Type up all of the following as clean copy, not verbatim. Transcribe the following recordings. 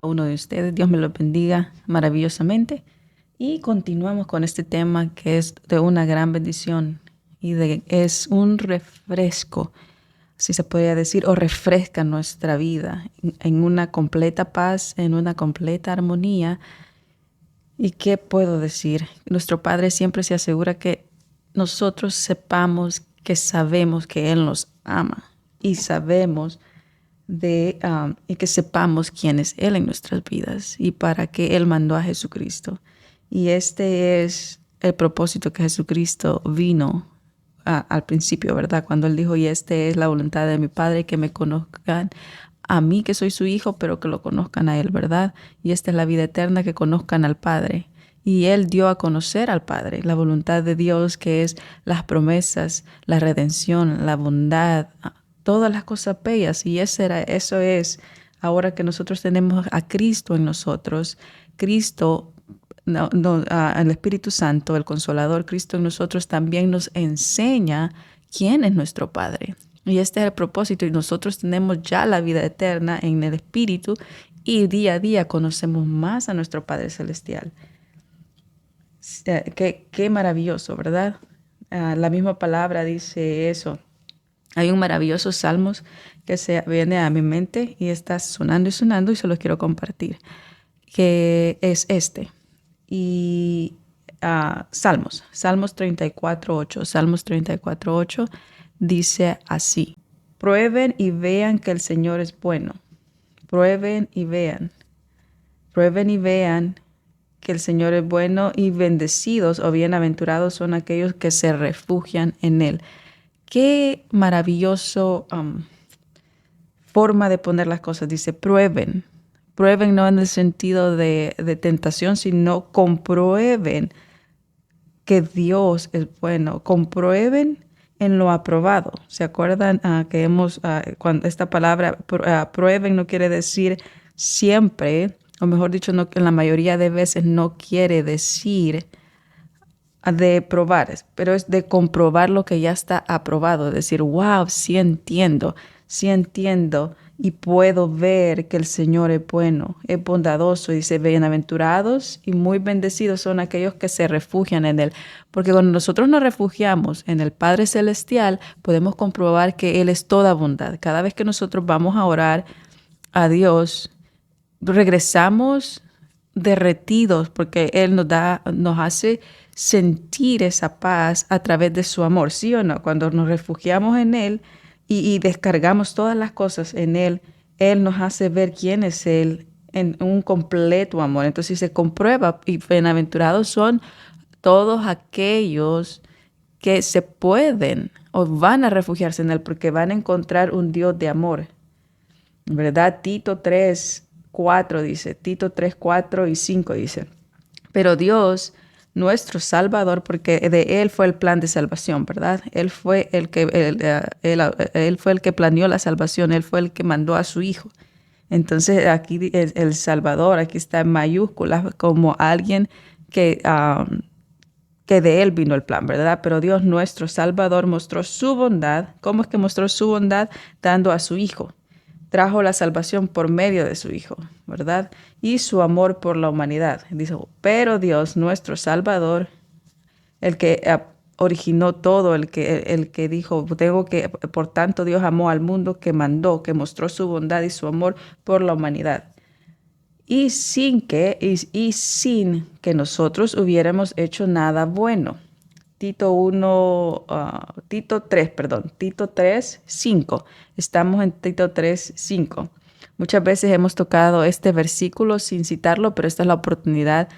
uno de ustedes. Dios me lo bendiga maravillosamente. Y continuamos con este tema que es de una gran bendición es un refresco, si se podría decir, o refresca nuestra vida en una completa paz, en una completa armonía. ¿Y qué puedo decir? Nuestro Padre siempre se asegura que nosotros sepamos que sabemos que Él nos ama y sabemos y que sepamos quién es Él en nuestras vidas y para qué Él mandó a Jesucristo. Y este es el propósito que Jesucristo vino al principio, ¿verdad? Cuando Él dijo, y esta es la voluntad de mi Padre, que me conozcan a mí, que soy su hijo, pero que lo conozcan a Él, ¿verdad? Y esta es la vida eterna, que conozcan al Padre. Y Él dio a conocer al Padre la voluntad de Dios, que es las promesas, la redención, la bondad, todas las cosas bellas. Y eso es, ahora que nosotros tenemos a Cristo en nosotros, Cristo, el Espíritu Santo, el Consolador, Cristo en nosotros también nos enseña quién es nuestro Padre. Y este es el propósito. Y nosotros tenemos ya la vida eterna en el Espíritu y día a día conocemos más a nuestro Padre Celestial. Qué maravilloso, ¿verdad? La misma palabra dice eso. Hay un maravilloso salmos que se viene a mi mente y está sonando y sonando y se los quiero compartir, que es este. Y Salmos 34:8. Salmos 34:8 dice así: prueben y vean que el Señor es bueno. Prueben y vean. Prueben y vean que el Señor es bueno, y bendecidos o bienaventurados son aquellos que se refugian en Él. Qué maravilloso forma de poner las cosas. Dice, prueben. Prueben no en el sentido de tentación, sino comprueben que Dios es bueno. Comprueben en lo aprobado. ¿Se acuerdan que cuando esta palabra prueben no quiere decir siempre, o mejor dicho, no, en la mayoría de veces no quiere decir de probar, pero es de comprobar lo que ya está aprobado, decir, wow, sí entiendo y puedo ver que el Señor es bueno, es bondadoso. Dice, bienaventurados y muy bendecidos son aquellos que se refugian en Él, porque cuando nosotros nos refugiamos en el Padre Celestial, podemos comprobar que Él es toda bondad. Cada vez que nosotros vamos a orar a Dios, regresamos derretidos porque Él nos hace sentir esa paz a través de su amor, ¿sí o no? Cuando nos refugiamos en Él y descargamos todas las cosas en Él, Él nos hace ver quién es Él en un completo amor. Entonces se comprueba, y bienaventurados son todos aquellos que se pueden o van a refugiarse en Él porque van a encontrar un Dios de amor, ¿verdad? Tito 3:4 dice, Tito 3:4 y 5 dice, pero Dios, nuestro Salvador, porque de Él fue el plan de salvación, ¿verdad? Él fue el que planeó la salvación, Él fue el que mandó a su Hijo. Entonces aquí el Salvador, aquí está en mayúsculas como alguien que de Él vino el plan, ¿verdad? Pero Dios, nuestro Salvador, mostró su bondad. ¿Cómo es que mostró su bondad? Dando a su Hijo. Trajo la salvación por medio de su Hijo, ¿verdad? Y su amor por la humanidad. Dice, pero Dios, nuestro Salvador, el que originó todo, el que dijo, por tanto Dios amó al mundo, que mandó, que mostró su bondad y su amor por la humanidad. Y sin que nosotros hubiéramos hecho nada bueno. Tito 3:5. Estamos en Tito 3:5. Muchas veces hemos tocado este versículo sin citarlo, pero esta es la oportunidad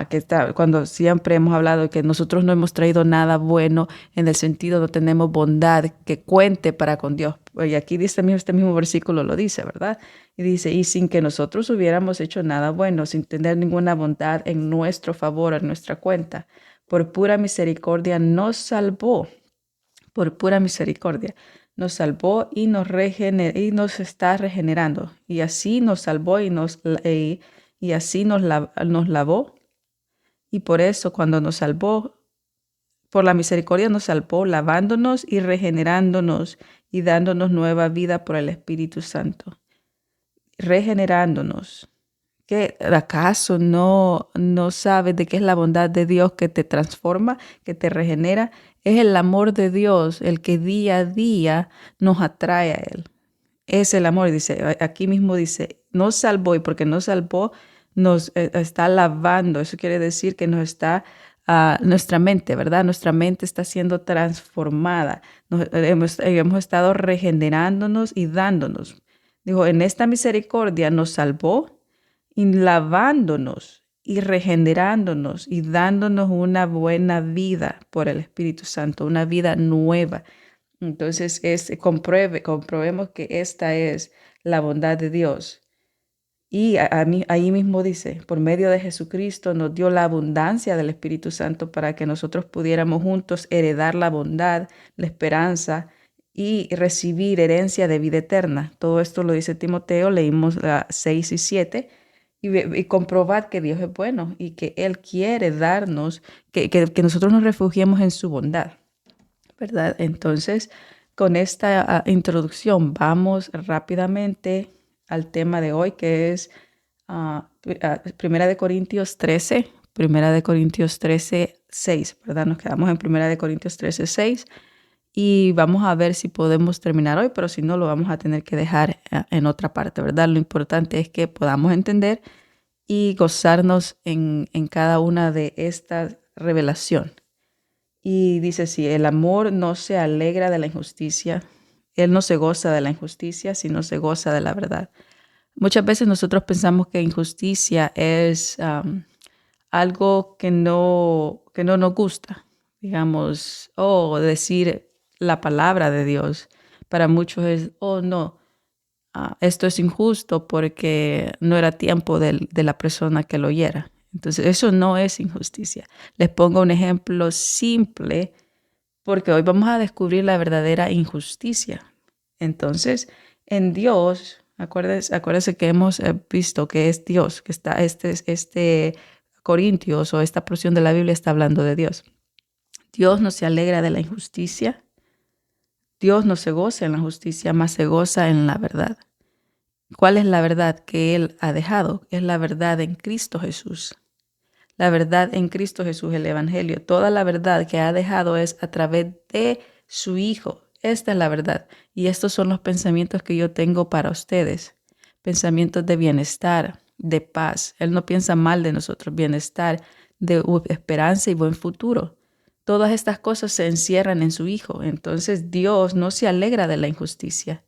que está, cuando siempre hemos hablado de que nosotros no hemos traído nada bueno, en el sentido no tenemos bondad que cuente para con Dios. Y aquí dice, este mismo versículo lo dice, ¿verdad? Y dice, y sin que nosotros hubiéramos hecho nada bueno, sin tener ninguna bondad en nuestro favor, en nuestra cuenta, por pura misericordia nos salvó, por pura misericordia nos salvó y nos está regenerando. Y así nos salvó y así nos lavó. Y por eso cuando nos salvó, por la misericordia nos salvó, lavándonos y regenerándonos y dándonos nueva vida por el Espíritu Santo. Regenerándonos. ¿Qué acaso no sabes de qué es la bondad de Dios que te transforma, que te regenera? Es el amor de Dios el que día a día nos atrae a Él. Es el amor, dice, aquí mismo dice, nos salvó y porque nos salvó, nos está lavando. Eso quiere decir que nos está, nuestra mente, ¿verdad? Nuestra mente está siendo transformada. Hemos estado regenerándonos y dándonos. Dijo, en esta misericordia nos salvó y lavándonos y regenerándonos y dándonos una buena vida por el Espíritu Santo, una vida nueva. Entonces, comprobemos que esta es la bondad de Dios. Y ahí mismo dice, por medio de Jesucristo nos dio la abundancia del Espíritu Santo para que nosotros pudiéramos juntos heredar la bondad, la esperanza y recibir herencia de vida eterna. Todo esto lo dice Timoteo, leímos 6 y 7. Y comprobad que Dios es bueno y que Él quiere darnos, que nosotros nos refugiemos en su bondad, ¿verdad? Entonces, con esta introducción, vamos rápidamente al tema de hoy, que es Primera de Corintios 13, Primera de Corintios 13, 6, ¿verdad? Nos quedamos en Primera de Corintios 13, 6 y vamos a ver si podemos terminar hoy, pero si no, lo vamos a tener que dejar en otra parte, ¿verdad? Lo importante es que podamos entender y gozarnos en cada una de estas revelaciones. Y dice, si el amor no se alegra de la injusticia, él no se goza de la injusticia, sino se goza de la verdad. Muchas veces nosotros pensamos que injusticia es algo que no nos gusta. Digamos, decir la palabra de Dios. Para muchos es, no, esto es injusto porque no era tiempo de la persona que lo oyera. Entonces, eso no es injusticia. Les pongo un ejemplo simple porque hoy vamos a descubrir la verdadera injusticia. Entonces, en Dios, acuérdense que hemos visto que es Dios, que está este Corintios o esta porción de la Biblia está hablando de Dios. Dios no se alegra de la injusticia. Dios no se goza en la justicia, más se goza en la verdad. ¿Cuál es la verdad que Él ha dejado? Es la verdad en Cristo Jesús. La verdad en Cristo Jesús, el Evangelio. Toda la verdad que ha dejado es a través de su Hijo. Esta es la verdad. Y estos son los pensamientos que yo tengo para ustedes. Pensamientos de bienestar, de paz. Él no piensa mal de nosotros. Bienestar, de esperanza y buen futuro. Todas estas cosas se encierran en su Hijo. Entonces Dios no se alegra de la injusticia.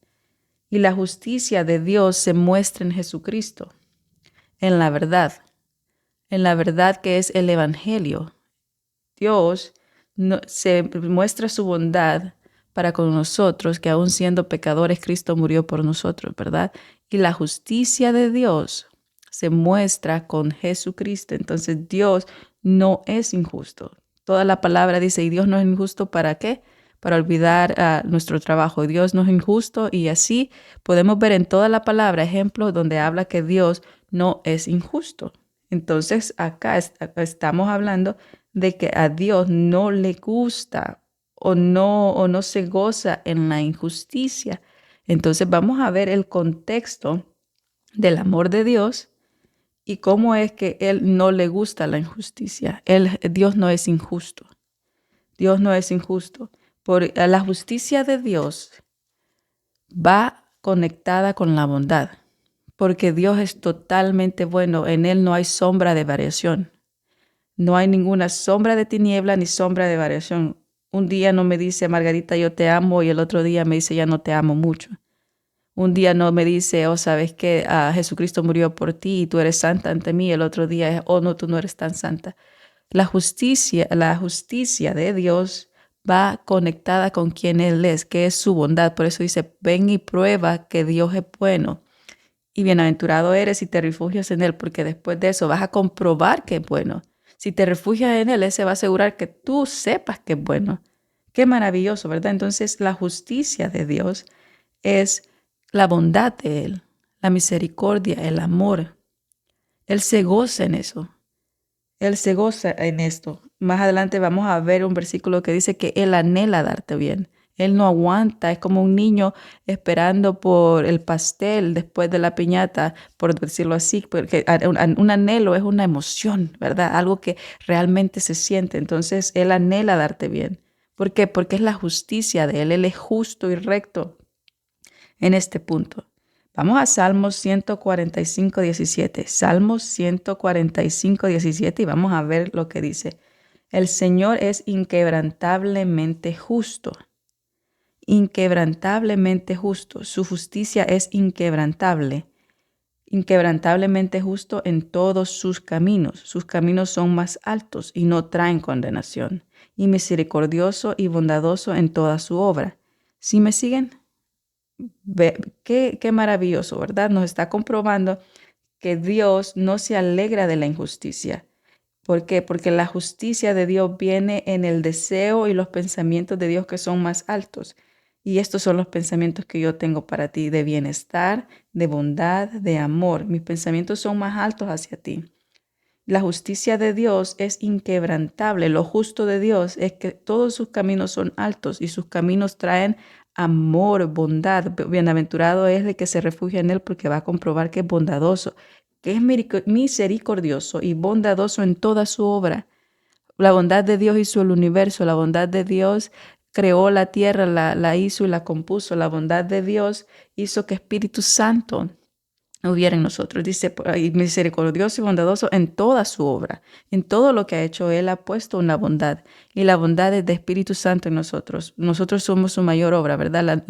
Y la justicia de Dios se muestra en Jesucristo, en la verdad que es el Evangelio. Dios se muestra su bondad para con nosotros, que aun siendo pecadores, Cristo murió por nosotros, ¿verdad? Y la justicia de Dios se muestra con Jesucristo. Entonces Dios no es injusto. Toda la palabra dice, ¿y Dios no es injusto para qué? Para olvidar nuestro trabajo. Dios no es injusto y así podemos ver en toda la palabra ejemplos donde habla que Dios no es injusto. Entonces acá estamos hablando de que a Dios no le gusta o no se goza en la injusticia. Entonces vamos a ver el contexto del amor de Dios y cómo es que Él no le gusta la injusticia. Dios no es injusto. Dios no es injusto. La justicia de Dios va conectada con la bondad, porque Dios es totalmente bueno. En Él no hay sombra de variación. No hay ninguna sombra de tiniebla ni sombra de variación. Un día no me dice, Margarita, yo te amo, y el otro día me dice, ya no te amo mucho. Un día no me dice, sabes que Jesucristo murió por ti y tú eres santa ante mí. El otro día es, no, tú no eres tan santa. La justicia de Dios va conectada con quien Él es, que es su bondad. Por eso dice, ven y prueba que Dios es bueno. Y bienaventurado eres si te refugias en Él, porque después de eso vas a comprobar que es bueno. Si te refugias en Él, Él se va a asegurar que tú sepas que es bueno. Qué maravilloso, ¿verdad? Entonces, la justicia de Dios es la bondad de Él, la misericordia, el amor. Él se goza en eso. Él se goza en esto. Más adelante vamos a ver un versículo que dice que Él anhela darte bien. Él no aguanta, es como un niño esperando por el pastel después de la piñata, por decirlo así, porque un anhelo es una emoción, ¿verdad? Algo que realmente se siente. Entonces, Él anhela darte bien. ¿Por qué? Porque es la justicia de Él. Él es justo y recto en este punto. Vamos a Salmos 145, 17. Salmos 145, 17 y vamos a ver lo que dice. El Señor es inquebrantablemente justo. Inquebrantablemente justo. Su justicia es inquebrantable. Inquebrantablemente justo en todos sus caminos. Sus caminos son más altos y no traen condenación. Y misericordioso y bondadoso en toda su obra. ¿Sí me siguen? Qué maravilloso, ¿verdad? Nos está comprobando que Dios no se alegra de la injusticia. ¿Por qué? Porque la justicia de Dios viene en el deseo y los pensamientos de Dios que son más altos. Y estos son los pensamientos que yo tengo para ti, de bienestar, de bondad, de amor. Mis pensamientos son más altos hacia ti. La justicia de Dios es inquebrantable. Lo justo de Dios es que todos sus caminos son altos y sus caminos traen amor, bondad. Bienaventurado es el que se refugia en Él porque va a comprobar que es bondadoso, que es misericordioso y bondadoso en toda su obra. La bondad de Dios hizo el universo, la bondad de Dios creó la tierra, la hizo y la compuso. La bondad de Dios hizo que Espíritu Santo hubiera en nosotros. Dice, y misericordioso y bondadoso en toda su obra, en todo lo que ha hecho. Él ha puesto una bondad y la bondad es de Espíritu Santo en nosotros. Nosotros somos su mayor obra, ¿verdad?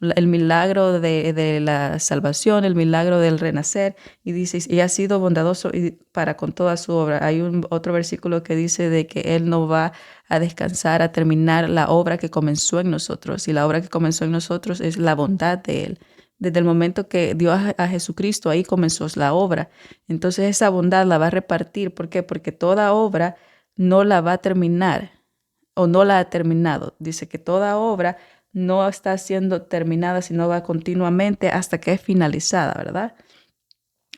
El milagro de la salvación, el milagro del renacer. Y dice, y ha sido bondadoso para con toda su obra. Hay otro versículo que dice de que Él no va a descansar, a terminar la obra que comenzó en nosotros. Y la obra que comenzó en nosotros es la bondad de Él. Desde el momento que dio a Jesucristo, ahí comenzó la obra. Entonces esa bondad la va a repartir. ¿Por qué? Porque toda obra no la va a terminar o no la ha terminado. Dice que toda obra no está siendo terminada, sino va continuamente hasta que es finalizada, ¿verdad?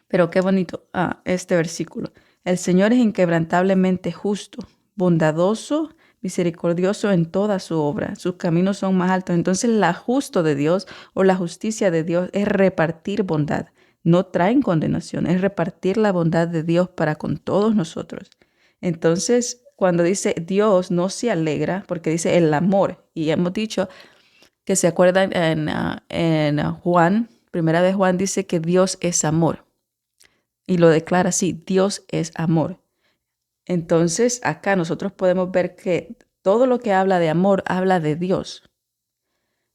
Pero qué bonito este versículo. El Señor es inquebrantablemente justo, bondadoso, misericordioso en toda su obra. Sus caminos son más altos. Entonces, la justo de Dios o la justicia de Dios es repartir bondad. No traen condenación, es repartir la bondad de Dios para con todos nosotros. Entonces, cuando dice Dios no se alegra, porque dice el amor, y hemos dicho que se acuerdan en Juan, primera de Juan dice que Dios es amor. Y lo declara así, Dios es amor. Entonces, acá nosotros podemos ver que todo lo que habla de amor habla de Dios.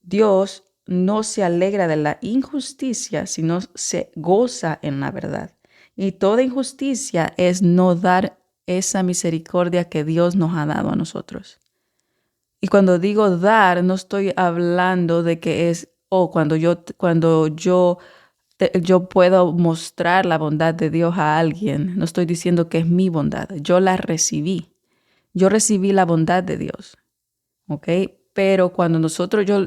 Dios no se alegra de la injusticia, sino se goza en la verdad. Y toda injusticia es no dar esa misericordia que Dios nos ha dado a nosotros. Y cuando digo dar, no estoy hablando de que es, cuando yo puedo mostrar la bondad de Dios a alguien. No estoy diciendo que es mi bondad. Yo la recibí. Yo recibí la bondad de Dios. ¿Ok? Pero cuando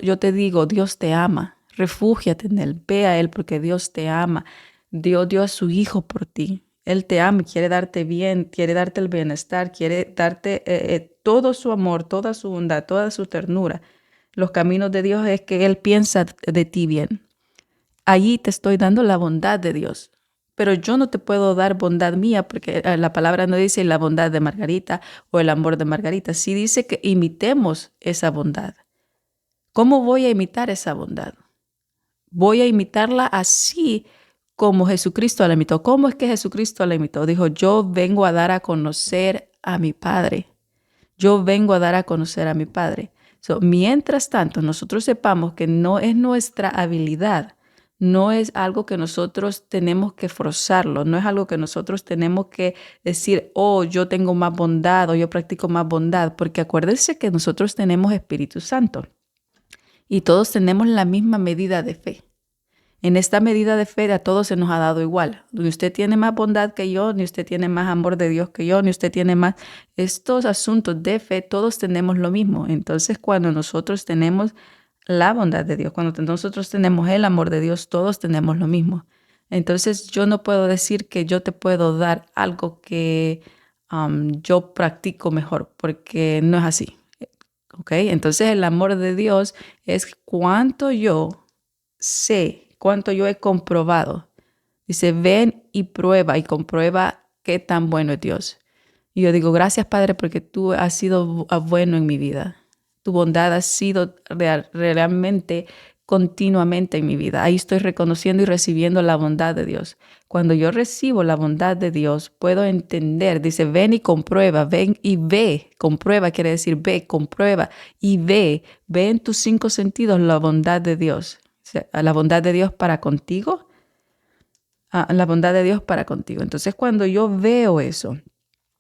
yo te digo, Dios te ama, refúgiate en Él, ve a Él porque Dios te ama. Dios dio a su Hijo por ti. Él te ama, quiere darte bien, quiere darte el bienestar, quiere darte todo su amor, toda su bondad, toda su ternura. Los caminos de Dios es que Él piensa de ti bien. Allí te estoy dando la bondad de Dios. Pero yo no te puedo dar bondad mía porque la palabra no dice la bondad de Margarita o el amor de Margarita. Sí dice que imitemos esa bondad. ¿Cómo voy a imitar esa bondad? Voy a imitarla así como Jesucristo la imitó. ¿Cómo es que Jesucristo la imitó? Dijo, yo vengo a dar a conocer a mi Padre. Yo vengo a dar a conocer a mi Padre. Mientras tanto, nosotros sepamos que no es nuestra habilidad, no es algo que nosotros tenemos que forzarlo, no es algo que nosotros tenemos que decir, yo tengo más bondad o yo practico más bondad, porque acuérdense que nosotros tenemos Espíritu Santo y todos tenemos la misma medida de fe. En esta medida de fe a todos se nos ha dado igual. Ni usted tiene más bondad que yo, ni usted tiene más amor de Dios que yo, ni usted tiene más. Estos asuntos de fe, todos tenemos lo mismo. Entonces, cuando nosotros tenemos la bondad de Dios, cuando nosotros tenemos el amor de Dios, todos tenemos lo mismo. Entonces, yo no puedo decir que yo te puedo dar algo que yo practico mejor, porque no es así. ¿ok? Entonces el amor de Dios es cuánto yo sé, cuánto yo he comprobado. Dice, ven y comprueba qué tan bueno es Dios. Y yo digo, gracias Padre, porque tú has sido bueno en mi vida. Tu bondad ha sido realmente continuamente en mi vida. Ahí estoy reconociendo y recibiendo la bondad de Dios. Cuando yo recibo la bondad de Dios, puedo entender, dice, ven y comprueba, ven y ve. Comprueba quiere decir ve, comprueba y ve en tus 5 sentidos la bondad de Dios. O sea, la bondad de Dios para contigo, la bondad de Dios para contigo. Entonces, cuando yo veo eso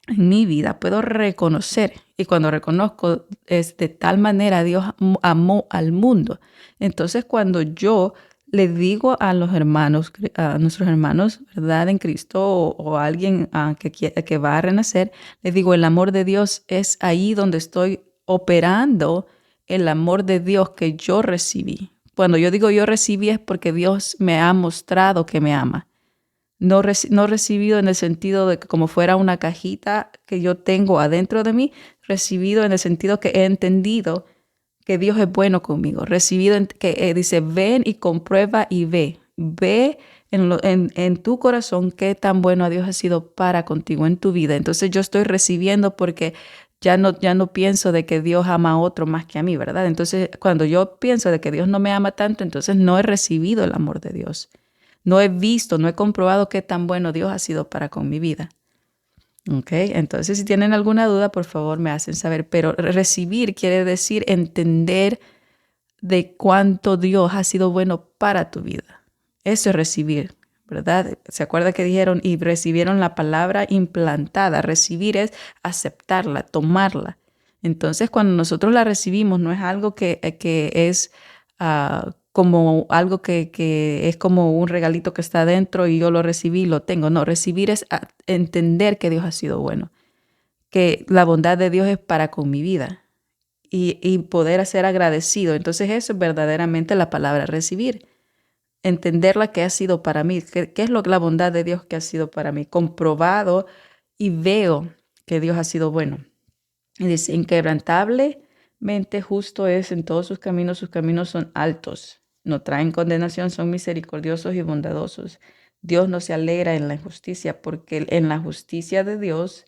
en mi vida, puedo reconocer, y cuando reconozco es de tal manera Dios amó al mundo. Entonces, cuando yo le digo a los hermanos, a nuestros hermanos, ¿verdad? En Cristo o a alguien que va a renacer, les digo, el amor de Dios es ahí donde estoy operando el amor de Dios que yo recibí. Cuando yo digo yo recibí es porque Dios me ha mostrado que me ama. No, no recibido en el sentido de que como fuera una cajita que yo tengo adentro de mí, recibido en el sentido que he entendido que Dios es bueno conmigo, recibido que dice, ven y comprueba y ve, ve en tu corazón qué tan bueno a Dios ha sido para contigo en tu vida. Entonces yo estoy recibiendo porque ya no pienso de que Dios ama a otro más que a mí, ¿verdad? Entonces cuando yo pienso de que Dios no me ama tanto, entonces no he recibido el amor de Dios. No he visto, no he comprobado qué tan bueno Dios ha sido para con mi vida. ¿Ok? Entonces, si tienen alguna duda, por favor me hacen saber. Pero recibir quiere decir entender de cuánto Dios ha sido bueno para tu vida. Eso es recibir, ¿verdad? ¿Se acuerda que dijeron y recibieron la palabra implantada? Recibir es aceptarla, tomarla. Entonces, cuando nosotros la recibimos, no es algo que es como algo que es como un regalito que está adentro y yo lo recibí y lo tengo. No, recibir es entender que Dios ha sido bueno, que la bondad de Dios es para con mi vida y poder ser agradecido. Entonces eso es verdaderamente la palabra recibir. Entender la que ha sido para mí, qué es la bondad de Dios que ha sido para mí, comprobado y veo que Dios ha sido bueno. Y dice, inquebrantablemente justo es en todos sus caminos son altos, no traen condenación, son misericordiosos y bondadosos. Dios no se alegra en la injusticia, porque en la justicia de Dios,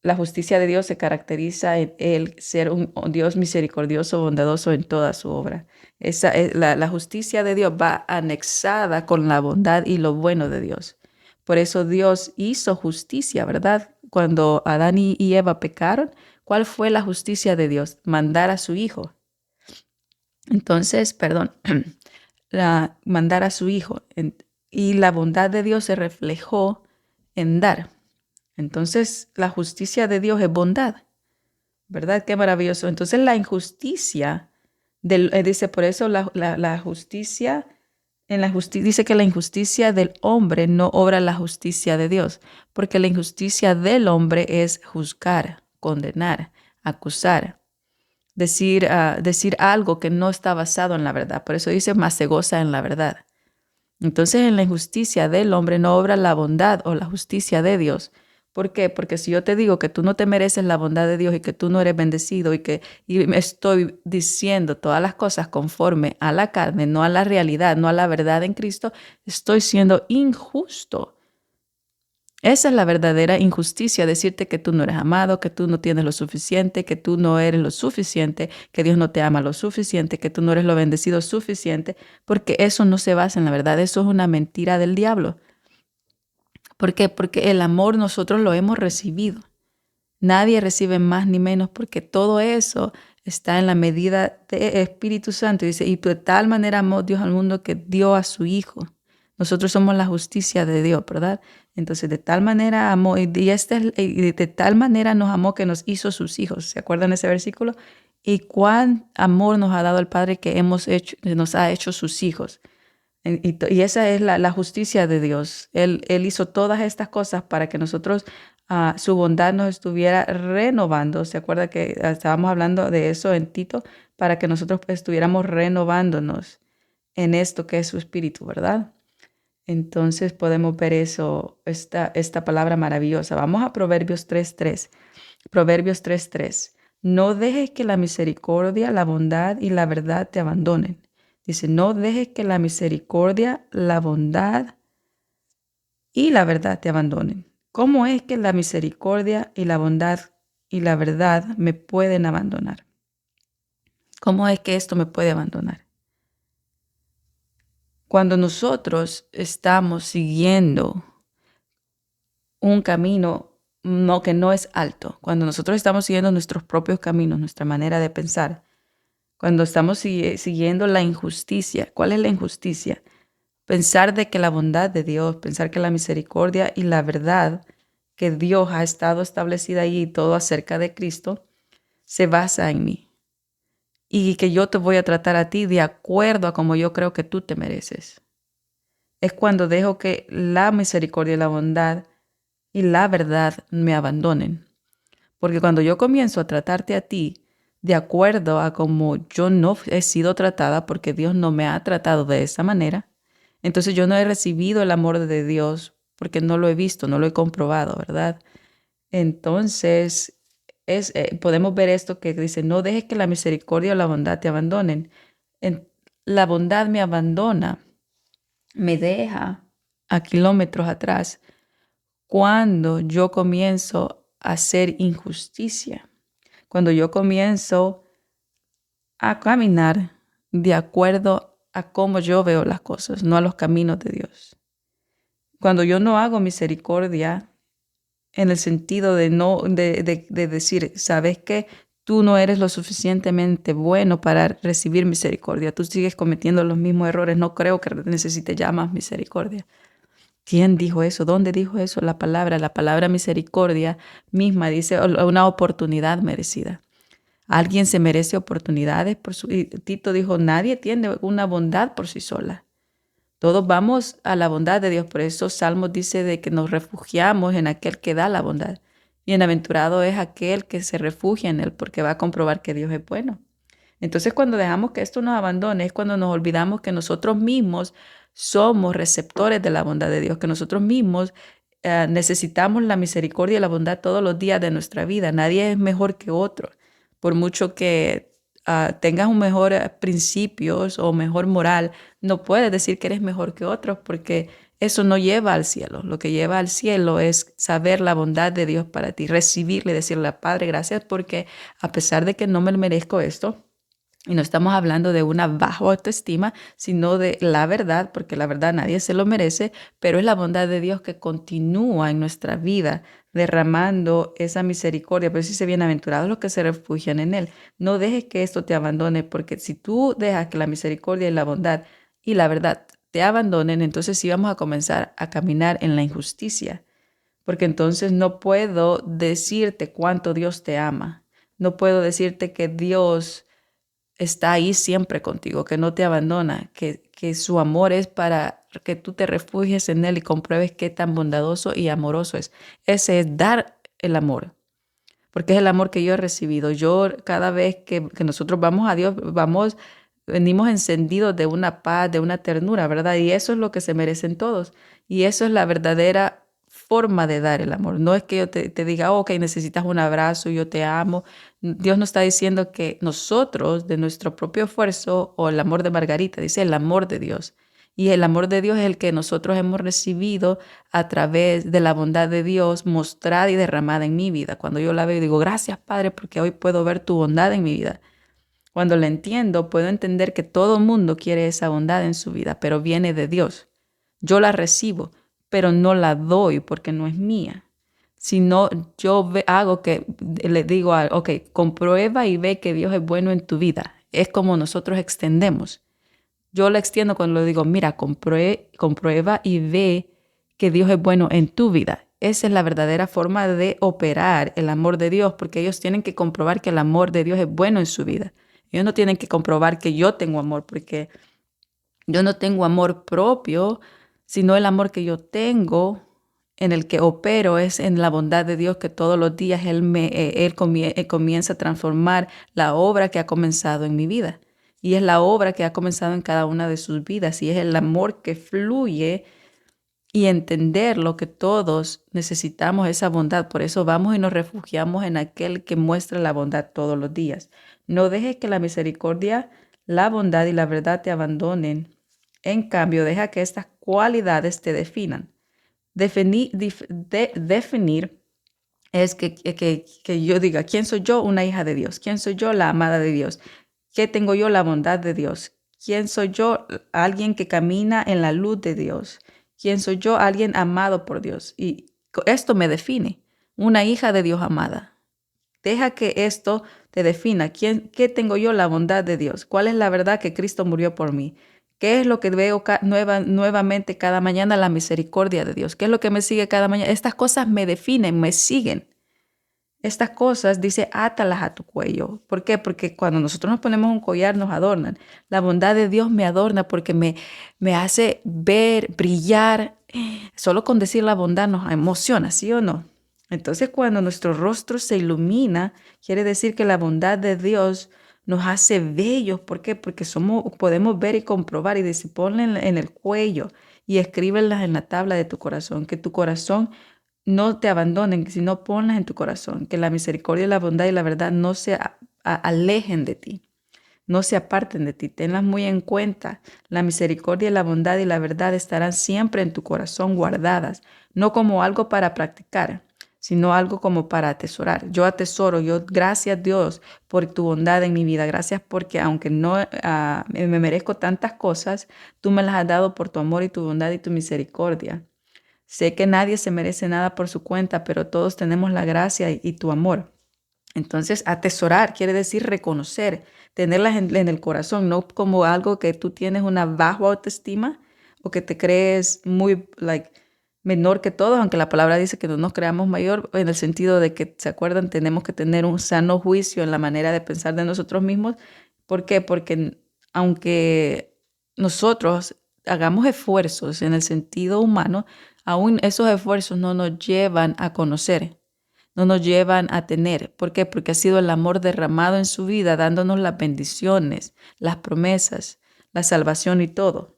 la justicia de Dios se caracteriza en el ser un Dios misericordioso, bondadoso en toda su obra. La justicia de Dios va anexada con la bondad y lo bueno de Dios. Por eso Dios hizo justicia, ¿verdad? Cuando Adán y Eva pecaron, ¿cuál fue la justicia de Dios? Mandar a su hijo. Entonces, perdón, mandar a su hijo. Y la bondad de Dios se reflejó en dar. Entonces, la justicia de Dios es bondad, ¿verdad? Qué maravilloso. Entonces, la injusticia, dice por eso la justicia, dice que la injusticia del hombre no obra la justicia de Dios, porque la injusticia del hombre es juzgar, condenar, acusar, decir algo que no está basado en la verdad. Por eso dice, más se goza en la verdad. Entonces, en la injusticia del hombre no obra la bondad o la justicia de Dios. ¿Por qué? Porque si yo te digo que tú no te mereces la bondad de Dios y que tú no eres bendecido y me estoy diciendo todas las cosas conforme a la carne, no a la realidad, no a la verdad en Cristo, estoy siendo injusto. Esa es la verdadera injusticia, decirte que tú no eres amado, que tú no tienes lo suficiente, que tú no eres lo suficiente, que Dios no te ama lo suficiente, que tú no eres lo bendecido suficiente, porque eso no se basa en la verdad, eso es una mentira del diablo. ¿Por qué? Porque el amor nosotros lo hemos recibido. Nadie recibe más ni menos porque todo eso está en la medida del Espíritu Santo. Dice, y de tal manera amó Dios al mundo que dio a su Hijo. Nosotros somos la justicia de Dios, ¿verdad? Entonces, de tal manera amó, y de tal manera nos amó que nos hizo sus hijos. ¿Se acuerdan de ese versículo? Y cuán amor nos ha dado el Padre que nos ha hecho sus hijos. Y esa es la justicia de Dios. Él hizo todas estas cosas para que nosotros, su bondad nos estuviera renovando. ¿Se acuerda que estábamos hablando de eso en Tito? Para que nosotros estuviéramos renovándonos en esto que es su espíritu, ¿verdad? Entonces podemos ver eso, esta palabra maravillosa. Vamos a Proverbios 3.3. Proverbios 3.3. No dejes que la misericordia, la bondad y la verdad te abandonen. Dice, no dejes que la misericordia, la bondad y la verdad te abandonen. ¿Cómo es que la misericordia y la bondad y la verdad me pueden abandonar? ¿Cómo es que esto me puede abandonar? Cuando nosotros estamos siguiendo un camino que no es alto, cuando nosotros estamos siguiendo nuestros propios caminos, nuestra manera de pensar, cuando estamos siguiendo la injusticia. ¿Cuál es la injusticia? Pensar de que la bondad de Dios, pensar que la misericordia y la verdad que Dios ha estado establecida ahí, todo acerca de Cristo, se basa en mí. Y que yo te voy a tratar a ti de acuerdo a como yo creo que tú te mereces. Es cuando dejo que la misericordia y la bondad y la verdad me abandonen. Porque cuando yo comienzo a tratarte a ti de acuerdo a como yo no he sido tratada, porque Dios no me ha tratado de esa manera, entonces yo no he recibido el amor de Dios porque no lo he visto, no lo he comprobado, ¿verdad? Entonces podemos ver esto que dice, no dejes que la misericordia o la bondad te abandonen. La bondad me abandona, me deja a kilómetros atrás cuando yo comienzo a hacer injusticia, cuando yo comienzo a caminar de acuerdo a cómo yo veo las cosas, no a los caminos de Dios. Cuando yo no hago misericordia en el sentido de no de decir, ¿sabes qué? Tú no eres lo suficientemente bueno para recibir misericordia. Tú sigues cometiendo los mismos errores. No creo que necesites ya más misericordia. ¿Quién dijo eso? ¿Dónde dijo eso? La palabra misericordia misma dice una oportunidad merecida. Alguien se merece oportunidades y Tito dijo, nadie tiene una bondad por sí sola. Todos vamos a la bondad de Dios. Por eso Salmos dice de que nos refugiamos en aquel que da la bondad. Bienaventurado es aquel que se refugia en él porque va a comprobar que Dios es bueno. Entonces, cuando dejamos que esto nos abandone, es cuando nos olvidamos que nosotros mismos somos receptores de la bondad de Dios, que nosotros mismos necesitamos la misericordia y la bondad todos los días de nuestra vida. Nadie es mejor que otro. Por mucho que tengas un mejor principios o mejor moral, no puedes decir que eres mejor que otros porque eso no lleva al cielo. Lo que lleva al cielo es saber la bondad de Dios para ti, recibirle y decirle, Padre, gracias porque a pesar de que no me merezco esto, y no estamos hablando de una baja autoestima, sino de la verdad, porque la verdad nadie se lo merece, pero es la bondad de Dios que continúa en nuestra vida, derramando esa misericordia. Pero dice, bienaventurados los que se refugian en Él. No dejes que esto te abandone, porque si tú dejas que la misericordia y la bondad y la verdad te abandonen, entonces sí vamos a comenzar a caminar en la injusticia, porque entonces no puedo decirte cuánto Dios te ama. No puedo decirte que Dios está ahí siempre contigo, que no te abandona, que su amor es para que tú te refugies en Él y compruebes qué tan bondadoso y amoroso es. Ese es dar el amor, porque es el amor que yo he recibido. Yo cada vez que nosotros vamos a Dios, venimos encendidos de una paz, de una ternura, ¿verdad? Y eso es lo que se merecen todos. Y eso es la verdadera forma de dar el amor. No es que yo te diga, ok, necesitas un abrazo, yo te amo. Dios no está diciendo que nosotros, de nuestro propio esfuerzo, o el amor de Margarita, dice el amor de Dios. Y el amor de Dios es el que nosotros hemos recibido a través de la bondad de Dios mostrada y derramada en mi vida. Cuando yo la veo, digo, gracias, Padre, porque hoy puedo ver tu bondad en mi vida. Cuando la entiendo, puedo entender que todo el mundo quiere esa bondad en su vida, pero viene de Dios. Yo la recibo, pero no la doy porque no es mía. Sino yo hago que le digo, ok, comprueba y ve que Dios es bueno en tu vida. Es como nosotros extendemos. Yo la extiendo cuando le digo, mira, comprueba y ve que Dios es bueno en tu vida. Esa es la verdadera forma de operar el amor de Dios, porque ellos tienen que comprobar que el amor de Dios es bueno en su vida. Ellos no tienen que comprobar que yo tengo amor, porque yo no tengo amor propio, sino el amor que yo tengo en el que opero es en la bondad de Dios, que todos los días Él comienza a transformar la obra que ha comenzado en mi vida. Y es la obra que ha comenzado en cada una de sus vidas. Y es el amor que fluye y entender lo que todos necesitamos, esa bondad. Por eso vamos y nos refugiamos en aquel que muestra la bondad todos los días. No dejes que la misericordia, la bondad y la verdad te abandonen. En cambio, deja que estas cualidades te definan. Definir es que yo diga, ¿quién soy yo? Una hija de Dios. ¿Quién soy yo? La amada de Dios. ¿Qué tengo yo? La bondad de Dios. ¿Quién soy yo? Alguien que camina en la luz de Dios. ¿Quién soy yo? Alguien amado por Dios. Y esto me define. Una hija de Dios amada. Deja que esto te defina. ¿Qué tengo yo? La bondad de Dios. ¿Cuál es la verdad? Que Cristo murió por mí. ¿Qué es lo que veo nuevamente cada mañana? La misericordia de Dios. ¿Qué es lo que me sigue cada mañana? Estas cosas me definen, me siguen. Estas cosas, dice, átalas a tu cuello. ¿Por qué? Porque cuando nosotros nos ponemos un collar, nos adornan. La bondad de Dios me adorna porque me hace ver, brillar. Solo con decir la bondad nos emociona, ¿sí o no? Entonces, cuando nuestro rostro se ilumina, quiere decir que la bondad de Dios nos hace bellos. ¿Por qué? Porque podemos ver y comprobar y decir, ponla en el cuello y escríbelas en la tabla de tu corazón, que tu corazón no te abandonen, sino ponlas en tu corazón, que la misericordia, la bondad y la verdad no se alejen de ti, no se aparten de ti, tenlas muy en cuenta. La misericordia, la bondad y la verdad estarán siempre en tu corazón guardadas, no como algo para practicar, sino algo como para atesorar. Yo atesoro, gracias Dios por tu bondad en mi vida, gracias porque aunque no me merezco tantas cosas, tú me las has dado por tu amor y tu bondad y tu misericordia. Sé que nadie se merece nada por su cuenta, pero todos tenemos la gracia y tu amor. Entonces, atesorar quiere decir reconocer, tenerlas en el corazón, no como algo que tú tienes una baja autoestima o que te crees muy menor que todos, aunque la palabra dice que no nos creamos mayor, en el sentido de que, ¿se acuerdan? Tenemos que tener un sano juicio en la manera de pensar de nosotros mismos. ¿Por qué? Porque aunque nosotros hagamos esfuerzos en el sentido humano, aún esos esfuerzos no nos llevan a conocer, no nos llevan a tener. ¿Por qué? Porque ha sido el amor derramado en su vida, dándonos las bendiciones, las promesas, la salvación y todo,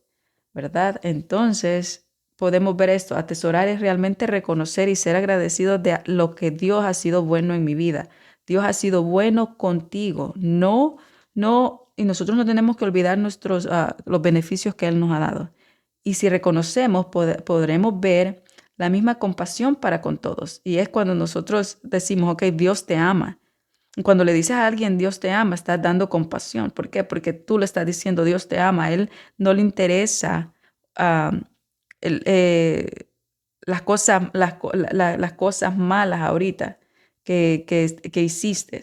¿verdad? Entonces, podemos ver esto. Atesorar es realmente reconocer y ser agradecidos de lo que Dios ha sido bueno en mi vida. Dios ha sido bueno contigo. Y nosotros no tenemos que olvidar los beneficios que Él nos ha dado. Y si reconocemos, podremos ver la misma compasión para con todos. Y es cuando nosotros decimos, ok, Dios te ama. Y cuando le dices a alguien, Dios te ama, estás dando compasión. ¿Por qué? Porque tú le estás diciendo, Dios te ama. A Él no le interesa ah, el, las cosas malas ahorita que hiciste.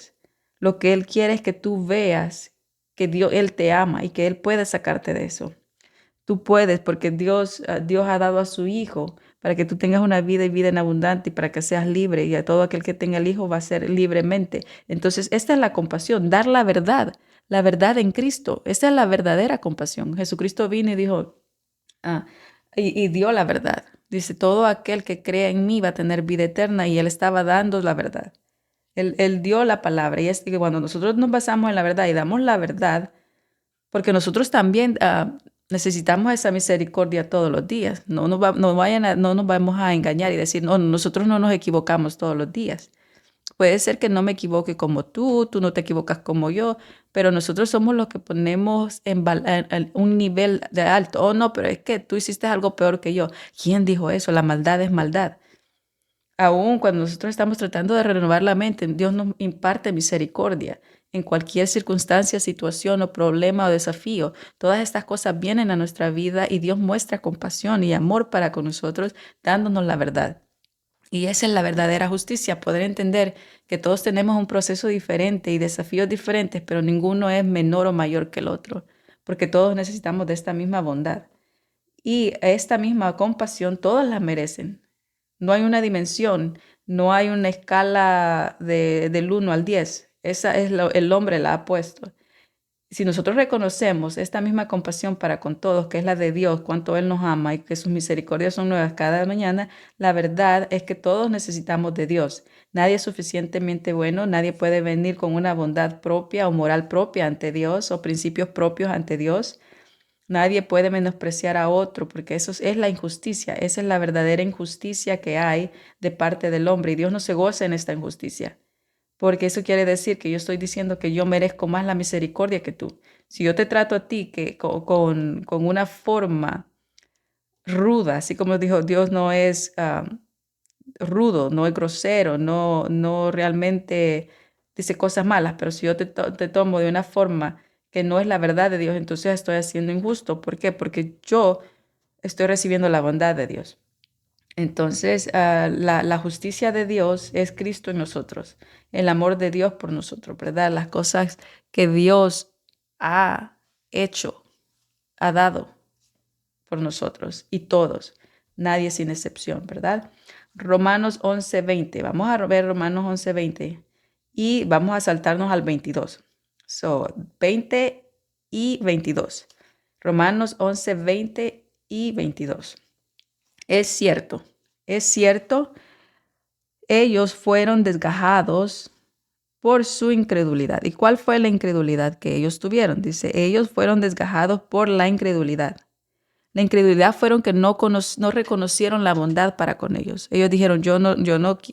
Lo que Él quiere es que tú veas que Él te ama y que Él puede sacarte de eso. Tú puedes porque Dios ha dado a su Hijo para que tú tengas una vida y vida en abundante y para que seas libre y a todo aquel que tenga el Hijo va a ser libremente. Entonces, esta es la compasión, dar la verdad en Cristo. Esta es la verdadera compasión. Jesucristo vino y dijo, ah, y dio la verdad. Dice, todo aquel que crea en mí va a tener vida eterna y Él estaba dando la verdad. Él dio la palabra y es que cuando nosotros nos basamos en la verdad y damos la verdad, porque nosotros también necesitamos esa misericordia todos los días. No nos vamos a engañar y decir, no, nosotros no nos equivocamos todos los días. Puede ser que no me equivoque como tú no te equivocas como yo, pero nosotros somos los que ponemos en un nivel de alto. Oh, no, pero es que tú hiciste algo peor que yo. ¿Quién dijo eso? La maldad es maldad. Aún cuando nosotros estamos tratando de renovar la mente, Dios nos imparte misericordia en cualquier circunstancia, situación o problema o desafío. Todas estas cosas vienen a nuestra vida y Dios muestra compasión y amor para con nosotros, dándonos la verdad. Y esa es la verdadera justicia, poder entender que todos tenemos un proceso diferente y desafíos diferentes, pero ninguno es menor o mayor que el otro, porque todos necesitamos de esta misma bondad. Y esta misma compasión todas la merecen. No hay una dimensión, no hay una escala del 1 al 10. Esa es el hombre la ha puesto. Si nosotros reconocemos esta misma compasión para con todos, que es la de Dios, cuánto Él nos ama y que sus misericordias son nuevas cada mañana, la verdad es que todos necesitamos de Dios. Nadie es suficientemente bueno, nadie puede venir con una bondad propia o moral propia ante Dios o principios propios ante Dios. Nadie puede menospreciar a otro porque eso es la injusticia. Esa es la verdadera injusticia que hay de parte del hombre. Y Dios no se goza en esta injusticia. Porque eso quiere decir que yo estoy diciendo que yo merezco más la misericordia que tú. Si yo te trato a ti con una forma ruda, así como dijo, Dios no es rudo, no es grosero, no realmente dice cosas malas, pero si yo te tomo de una forma que no es la verdad de Dios, entonces estoy haciendo injusto. ¿Por qué? Porque yo estoy recibiendo la bondad de Dios. Entonces, la justicia de Dios es Cristo en nosotros, el amor de Dios por nosotros, ¿verdad? Las cosas que Dios ha hecho, ha dado por nosotros y todos, nadie sin excepción, ¿verdad? Romanos 11:20, vamos a ver Romanos 11:20 y vamos a saltarnos al 22. So, 20 y 22. Romanos 11:20 y 22. Es cierto, ellos fueron desgajados por su incredulidad. ¿Y cuál fue la incredulidad que ellos tuvieron? Dice, ellos fueron desgajados por la incredulidad. La incredulidad fueron que no reconocieron la bondad para con ellos. Ellos dijeron,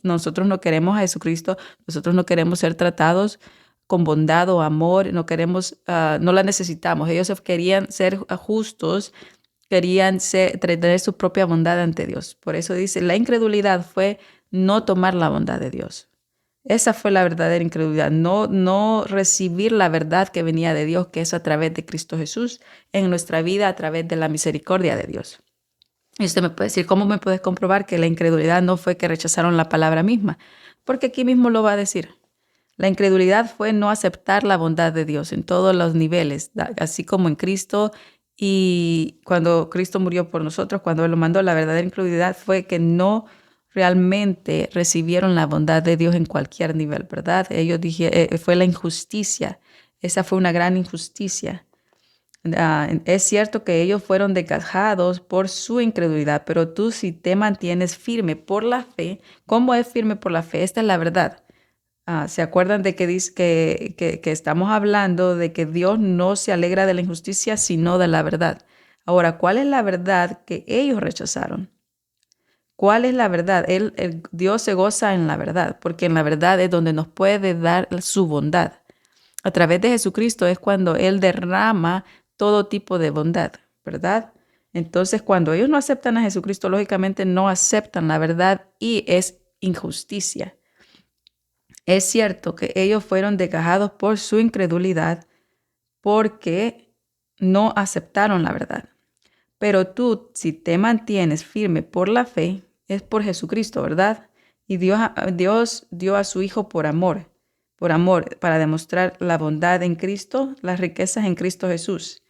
nosotros no queremos a Jesucristo, nosotros no queremos ser tratados con bondad o amor, no queremos, no la necesitamos. Ellos querían ser justos, querían tener su propia bondad ante Dios. Por eso dice, la incredulidad fue no tomar la bondad de Dios. Esa fue la verdadera incredulidad, no recibir la verdad que venía de Dios, que es a través de Cristo Jesús en nuestra vida, a través de la misericordia de Dios. Y usted me puede decir, ¿cómo me puedes comprobar que la incredulidad no fue que rechazaron la palabra misma? Porque aquí mismo lo va a decir. La incredulidad fue no aceptar la bondad de Dios en todos los niveles, así como en Cristo. Y cuando Cristo murió por nosotros, cuando Él lo mandó, la verdadera incredulidad fue que no realmente recibieron la bondad de Dios en cualquier nivel, ¿verdad? Ellos dijeron, fue la injusticia. Esa fue una gran injusticia. Es cierto que ellos fueron desgajados por su incredulidad, pero tú si te mantienes firme por la fe, ¿cómo es firme por la fe? Esta es la verdad. ¿Se acuerdan de que dice que estamos hablando de que Dios no se alegra de la injusticia, sino de la verdad? Ahora, ¿cuál es la verdad que ellos rechazaron? ¿Cuál es la verdad? Dios se goza en la verdad, porque en la verdad es donde nos puede dar su bondad. A través de Jesucristo es cuando Él derrama todo tipo de bondad, ¿verdad? Entonces, cuando ellos no aceptan a Jesucristo, lógicamente no aceptan la verdad y es injusticia. Es cierto que ellos fueron desgajados por su incredulidad porque no aceptaron la verdad. Pero tú, si te mantienes firme por la fe, es por Jesucristo, ¿verdad? Y Dios dio a su Hijo por amor, para demostrar la bondad en Cristo, las riquezas en Cristo Jesús.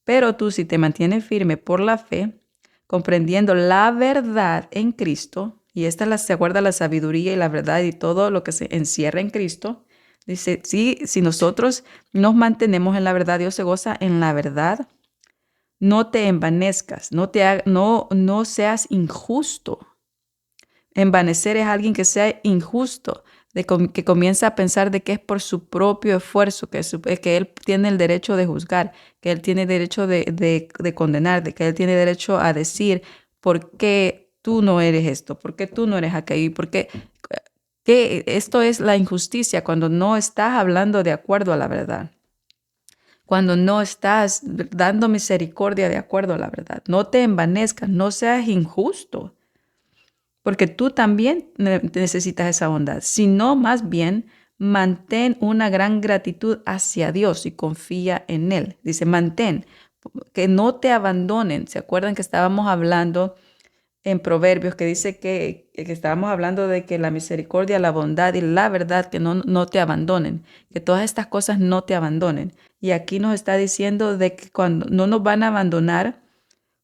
Pero tú, si te mantienes firme por la fe, comprendiendo la verdad en Cristo, y esta se acuerda la sabiduría y la verdad y todo lo que se encierra en Cristo, dice, sí, si nosotros nos mantenemos en la verdad, Dios se goza en la verdad. No te envanezcas, no seas injusto. Envanecer es alguien que sea injusto, que comienza a pensar de que es por su propio esfuerzo, que él tiene el derecho de juzgar, que él tiene derecho de condenar, de que él tiene derecho a decir por qué tú no eres esto, por qué tú no eres aquello, por qué que esto es la injusticia cuando no estás hablando de acuerdo a la verdad. Cuando no estás dando misericordia de acuerdo a la verdad. No te envanezcas, no seas injusto, porque tú también necesitas esa bondad, sino más bien mantén una gran gratitud hacia Dios y confía en Él. Dice, mantén, que no te abandonen. ¿Se acuerdan que estábamos hablando en Proverbios que dice que estábamos hablando de que la misericordia, la bondad y la verdad que no te abandonen, que todas estas cosas no te abandonen? Y aquí nos está diciendo de que cuando no nos van a abandonar,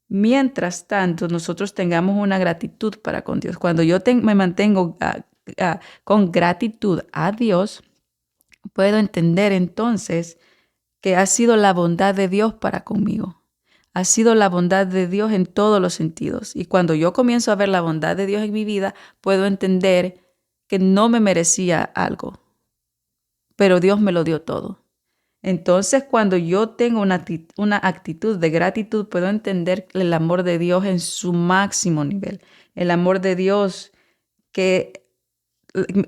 mientras tanto nosotros tengamos una gratitud para con Dios. Cuando yo me mantengo con gratitud a Dios, puedo entender entonces que ha sido la bondad de Dios para conmigo. Ha sido la bondad de Dios en todos los sentidos. Y cuando yo comienzo a ver la bondad de Dios en mi vida, puedo entender que no me merecía algo, pero Dios me lo dio todo. Entonces, cuando yo tengo una actitud de gratitud, puedo entender el amor de Dios en su máximo nivel. El amor de Dios que,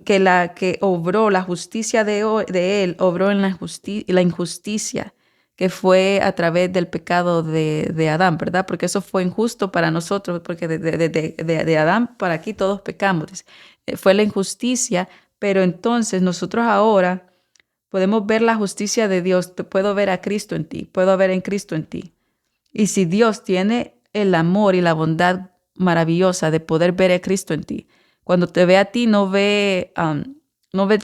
que obró la justicia de Él, obró en la injusticia que fue a través del pecado de Adán, ¿verdad? Porque eso fue injusto para nosotros, porque de Adán para aquí todos pecamos. Fue la injusticia, pero entonces nosotros ahora podemos ver la justicia de Dios. Puedo ver a Cristo en ti, puedo ver en Cristo en ti. Y si Dios tiene el amor y la bondad maravillosa de poder ver a Cristo en ti, cuando te ve a ti no ve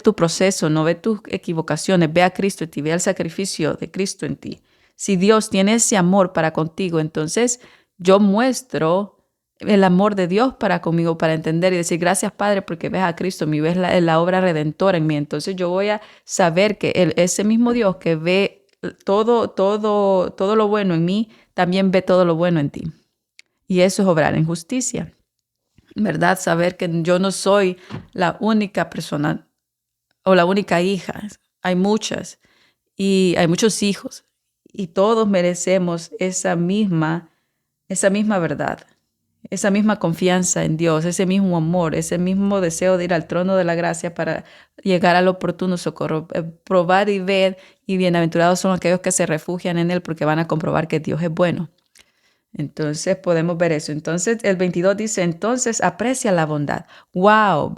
tu proceso, no ve tus equivocaciones, ve a Cristo en ti, ve el sacrificio de Cristo en ti. Si Dios tiene ese amor para contigo, entonces yo muestro el amor de Dios para conmigo, para entender y decir gracias Padre porque ves a Cristo en mí, ves la obra redentora en mí. Entonces yo voy a saber que ese mismo Dios que ve todo lo bueno en mí, también ve todo lo bueno en ti. Y eso es obrar en justicia, ¿verdad? Saber que yo no soy la única persona o la única hija. Hay muchas y hay muchos hijos y todos merecemos esa misma verdad, esa misma confianza en Dios, ese mismo amor, ese mismo deseo de ir al trono de la gracia para llegar al oportuno socorro, probar y ver, y bienaventurados son aquellos que se refugian en Él porque van a comprobar que Dios es bueno. Entonces podemos ver eso. Entonces el 22 dice, entonces aprecia la bondad. ¡Wow!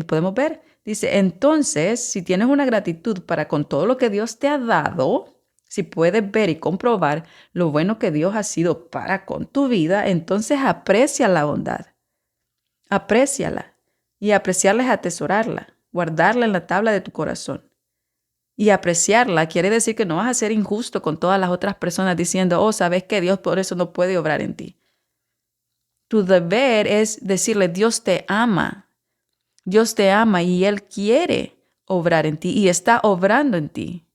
¿Podemos ver? Dice, entonces si tienes una gratitud para con todo lo que Dios te ha dado, si puedes ver y comprobar lo bueno que Dios ha sido para con tu vida, entonces aprecia la bondad. Apréciala. Y apreciarla es atesorarla, guardarla en la tabla de tu corazón. Y apreciarla quiere decir que no vas a ser injusto con todas las otras personas diciendo, oh, ¿sabes qué? Dios por eso no puede obrar en ti. Tu deber es decirle, Dios te ama y Él quiere obrar en ti y está obrando en ti.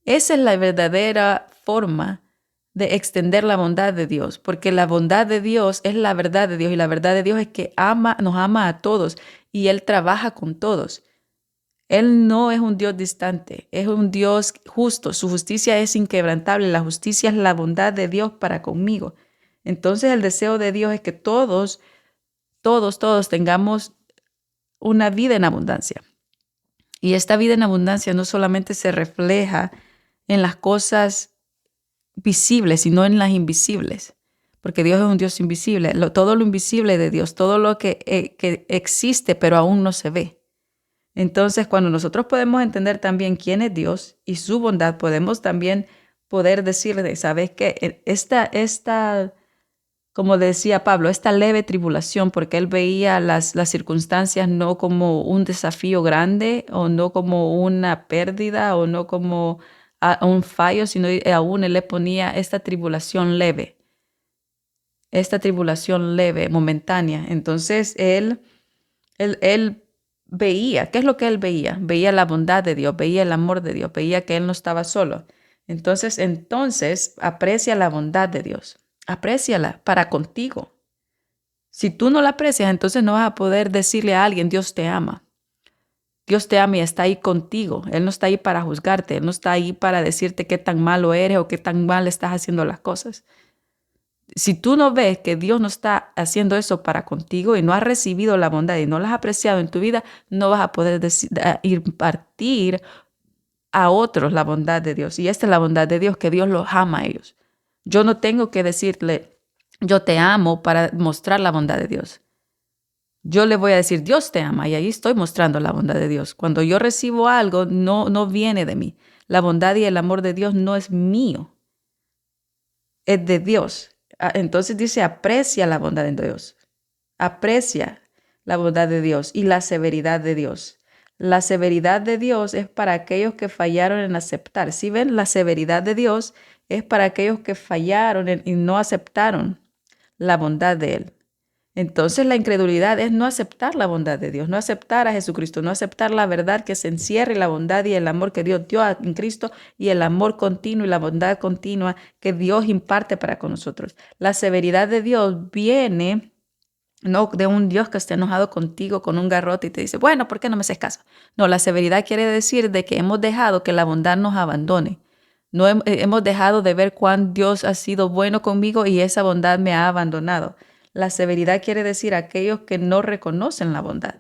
Esa es la verdadera forma de extender la bondad de Dios, porque la bondad de Dios es la verdad de Dios y la verdad de Dios es que nos ama a todos y Él trabaja con todos. Él no es un Dios distante, es un Dios justo. Su justicia es inquebrantable. La justicia es la bondad de Dios para conmigo. Entonces el deseo de Dios es que todos tengamos una vida en abundancia. Y esta vida en abundancia no solamente se refleja en las cosas visibles, sino en las invisibles. Porque Dios es un Dios invisible. Todo lo invisible de Dios, todo lo que existe pero aún no se ve. Entonces, cuando nosotros podemos entender también quién es Dios y su bondad, podemos también poder decirle, ¿sabes qué? Como decía Pablo, esta leve tribulación, porque él veía las circunstancias no como un desafío grande o no como una pérdida o no como un fallo, sino aún él le ponía esta tribulación leve, momentánea. Entonces, él veía, ¿qué es lo que él veía? Veía la bondad de Dios, veía el amor de Dios, veía que él no estaba solo. Entonces, aprecia la bondad de Dios, apréciala para contigo. Si tú no la aprecias, entonces no vas a poder decirle a alguien, Dios te ama. Dios te ama y está ahí contigo. Él no está ahí para juzgarte, Él no está ahí para decirte qué tan malo eres o qué tan mal estás haciendo las cosas. Si tú no ves que Dios no está haciendo eso para contigo y no has recibido la bondad y no la has apreciado en tu vida, no vas a poder impartir a otros la bondad de Dios. Y esta es la bondad de Dios, que Dios los ama a ellos. Yo no tengo que decirle, yo te amo para mostrar la bondad de Dios. Yo le voy a decir, Dios te ama, y ahí estoy mostrando la bondad de Dios. Cuando yo recibo algo, no viene de mí. La bondad y el amor de Dios no es mío, es de Dios. Entonces dice, aprecia la bondad de Dios. Aprecia la bondad de Dios y la severidad de Dios. La severidad de Dios es para aquellos que fallaron en aceptar. ¿Sí ven? La severidad de Dios es para aquellos que fallaron y no aceptaron la bondad de Él. Entonces la incredulidad es no aceptar la bondad de Dios, no aceptar a Jesucristo, no aceptar la verdad que se encierra y la bondad y el amor que Dios dio en Cristo y el amor continuo y la bondad continua que Dios imparte para con nosotros. La severidad de Dios viene no de un Dios que esté enojado contigo con un garrote y te dice, ¿por qué no me haces caso? No, la severidad quiere decir de que hemos dejado que la bondad nos abandone. No hemos dejado de ver cuán Dios ha sido bueno conmigo y esa bondad me ha abandonado. La severidad quiere decir aquellos que no reconocen la bondad.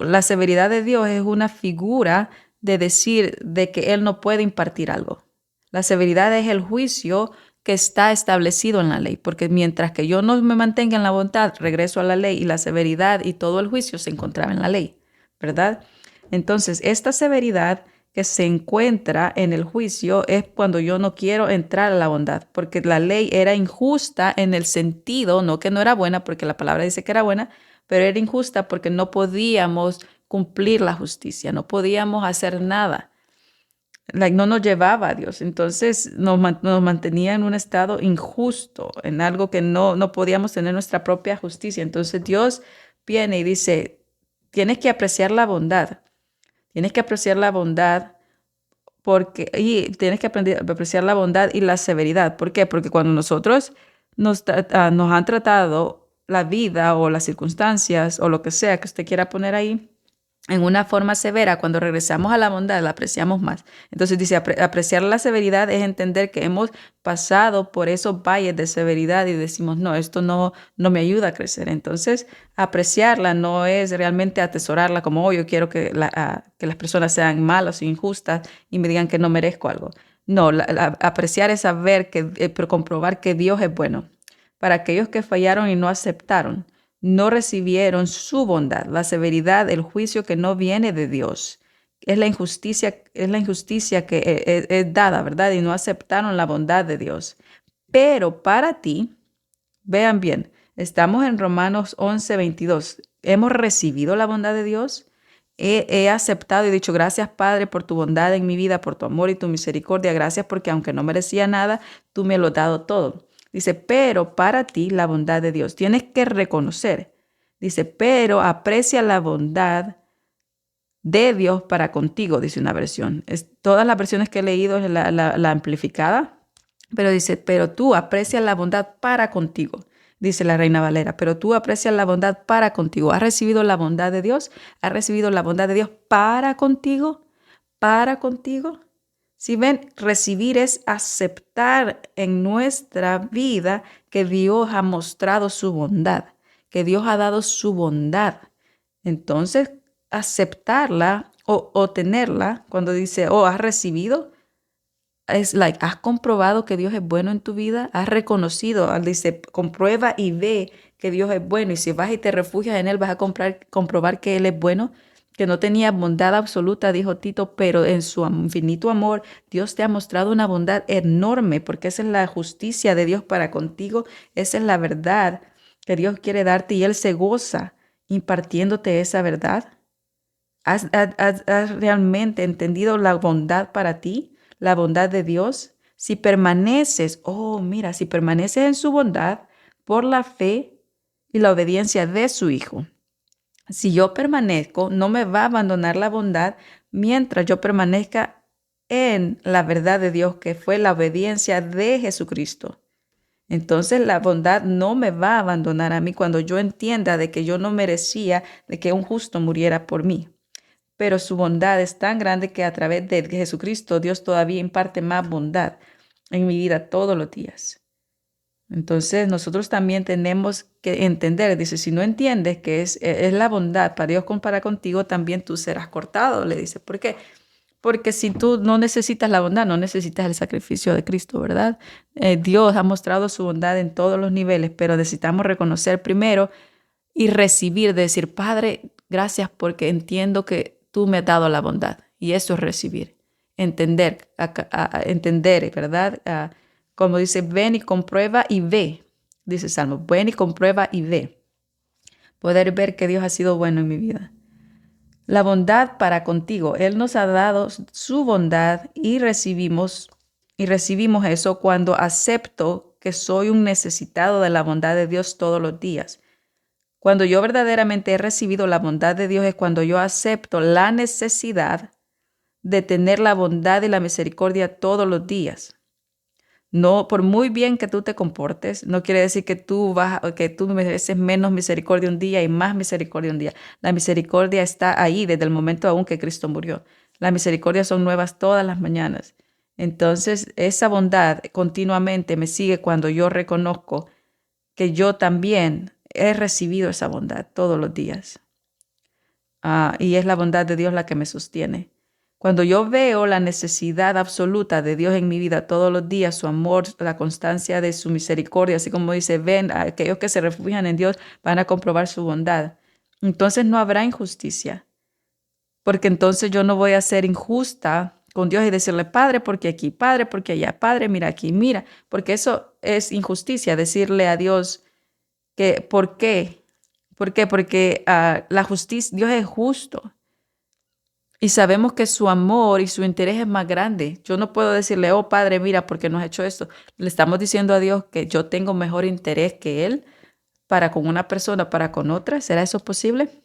La severidad de Dios es una figura de decir de que Él no puede impartir algo. La severidad es el juicio que está establecido en la ley, porque mientras que yo no me mantenga en la bondad, regreso a la ley y la severidad y todo el juicio se encontraba en la ley, ¿verdad? Entonces, esta severidad que se encuentra en el juicio es cuando yo no quiero entrar a la bondad, porque la ley era injusta en el sentido, no que no era buena, porque la palabra dice que era buena, pero era injusta porque no podíamos cumplir la justicia, no podíamos hacer nada. No nos llevaba a Dios, entonces nos mantenía en un estado injusto, en algo que no podíamos tener nuestra propia justicia. Entonces Dios viene y dice, tienes que apreciar la bondad. Tienes que apreciar la bondad y tienes que aprender a apreciar la bondad y la severidad. ¿Por qué? Porque cuando nosotros nos han tratado la vida o las circunstancias o lo que sea que usted quiera poner ahí en una forma severa, cuando regresamos a la bondad la apreciamos más. Entonces dice, apreciar la severidad es entender que hemos pasado por esos valles de severidad y decimos, no, esto no me ayuda a crecer. Entonces, apreciarla no es realmente atesorarla como, oh, yo quiero que las personas sean malas o injustas y me digan que no merezco algo. No, apreciar es saber pero comprobar que Dios es bueno. Para aquellos que fallaron y no aceptaron, no recibieron su bondad, la severidad, el juicio que no viene de Dios. Es la injusticia que es dada, ¿verdad? Y no aceptaron la bondad de Dios. Pero para ti, vean bien, estamos en Romanos 11:22. ¿Hemos recibido la bondad de Dios? He aceptado y dicho, gracias Padre por tu bondad en mi vida, por tu amor y tu misericordia. Gracias porque aunque no merecía nada, tú me lo has dado todo. Dice, pero para ti la bondad de Dios. Tienes que reconocer. Dice, pero aprecia la bondad de Dios para contigo, dice una versión. Todas las versiones que he leído es la amplificada, pero dice, pero tú aprecias la bondad para contigo, dice la Reina Valera, pero tú aprecias la bondad para contigo. ¿Has recibido la bondad de Dios? ¿Has recibido la bondad de Dios para contigo? ¿Para contigo? Si ven, recibir es aceptar en nuestra vida que Dios ha mostrado su bondad, que Dios ha dado su bondad. Entonces, aceptarla o tenerla, cuando dice, oh, has recibido, es has comprobado que Dios es bueno en tu vida, has reconocido, dice, comprueba y ve que Dios es bueno. Y si vas y te refugias en Él, vas a comprobar que Él es bueno, que no tenía bondad absoluta, dijo Tito, pero en su infinito amor, Dios te ha mostrado una bondad enorme, porque esa es la justicia de Dios para contigo, esa es la verdad que Dios quiere darte y Él se goza impartiéndote esa verdad. ¿Has realmente entendido la bondad para ti, la bondad de Dios? Si permaneces, mira, si permaneces en su bondad por la fe y la obediencia de su Hijo. Si yo permanezco, no me va a abandonar la bondad mientras yo permanezca en la verdad de Dios, que fue la obediencia de Jesucristo. Entonces la bondad no me va a abandonar a mí cuando yo entienda de que yo no merecía de que un justo muriera por mí. Pero su bondad es tan grande que a través de Jesucristo Dios todavía imparte más bondad en mi vida todos los días. Entonces nosotros también tenemos que entender, dice, si no entiendes que es la bondad para Dios para contigo, también tú serás cortado, le dice. ¿Por qué? Porque si tú no necesitas la bondad, no necesitas el sacrificio de Cristo, ¿verdad? Dios ha mostrado su bondad en todos los niveles, pero necesitamos reconocer primero y recibir, decir, Padre, gracias porque entiendo que tú me has dado la bondad. Y eso es recibir, entender, entender, ¿verdad? Como dice, ven y comprueba y ve, dice Salmo, ven y comprueba y ve. Poder ver que Dios ha sido bueno en mi vida. La bondad para contigo. Él nos ha dado su bondad y recibimos eso cuando acepto que soy un necesitado de la bondad de Dios todos los días. Cuando yo verdaderamente he recibido la bondad de Dios es cuando yo acepto la necesidad de tener la bondad y la misericordia todos los días. No, por muy bien que tú te comportes, no quiere decir que tú mereces menos misericordia un día y más misericordia un día. La misericordia está ahí desde el momento aún que Cristo murió. Las misericordias son nuevas todas las mañanas. Entonces, esa bondad continuamente me sigue cuando yo reconozco que yo también he recibido esa bondad todos los días. Y es la bondad de Dios la que me sostiene. Cuando yo veo la necesidad absoluta de Dios en mi vida todos los días, su amor, la constancia de su misericordia, así como dice, ven, aquellos que se refugian en Dios van a comprobar su bondad. Entonces no habrá injusticia, porque entonces yo no voy a ser injusta con Dios y decirle, Padre, porque aquí, Padre, porque allá, Padre, mira aquí, mira, porque eso es injusticia, decirle a Dios que, ¿por qué? ¿Por qué? Porque la justicia, Dios es justo. Y sabemos que su amor y su interés es más grande. Yo no puedo decirle, oh Padre, mira, ¿por qué no has hecho esto? Le estamos diciendo a Dios que yo tengo mejor interés que Él para con una persona, para con otra. ¿Será eso posible?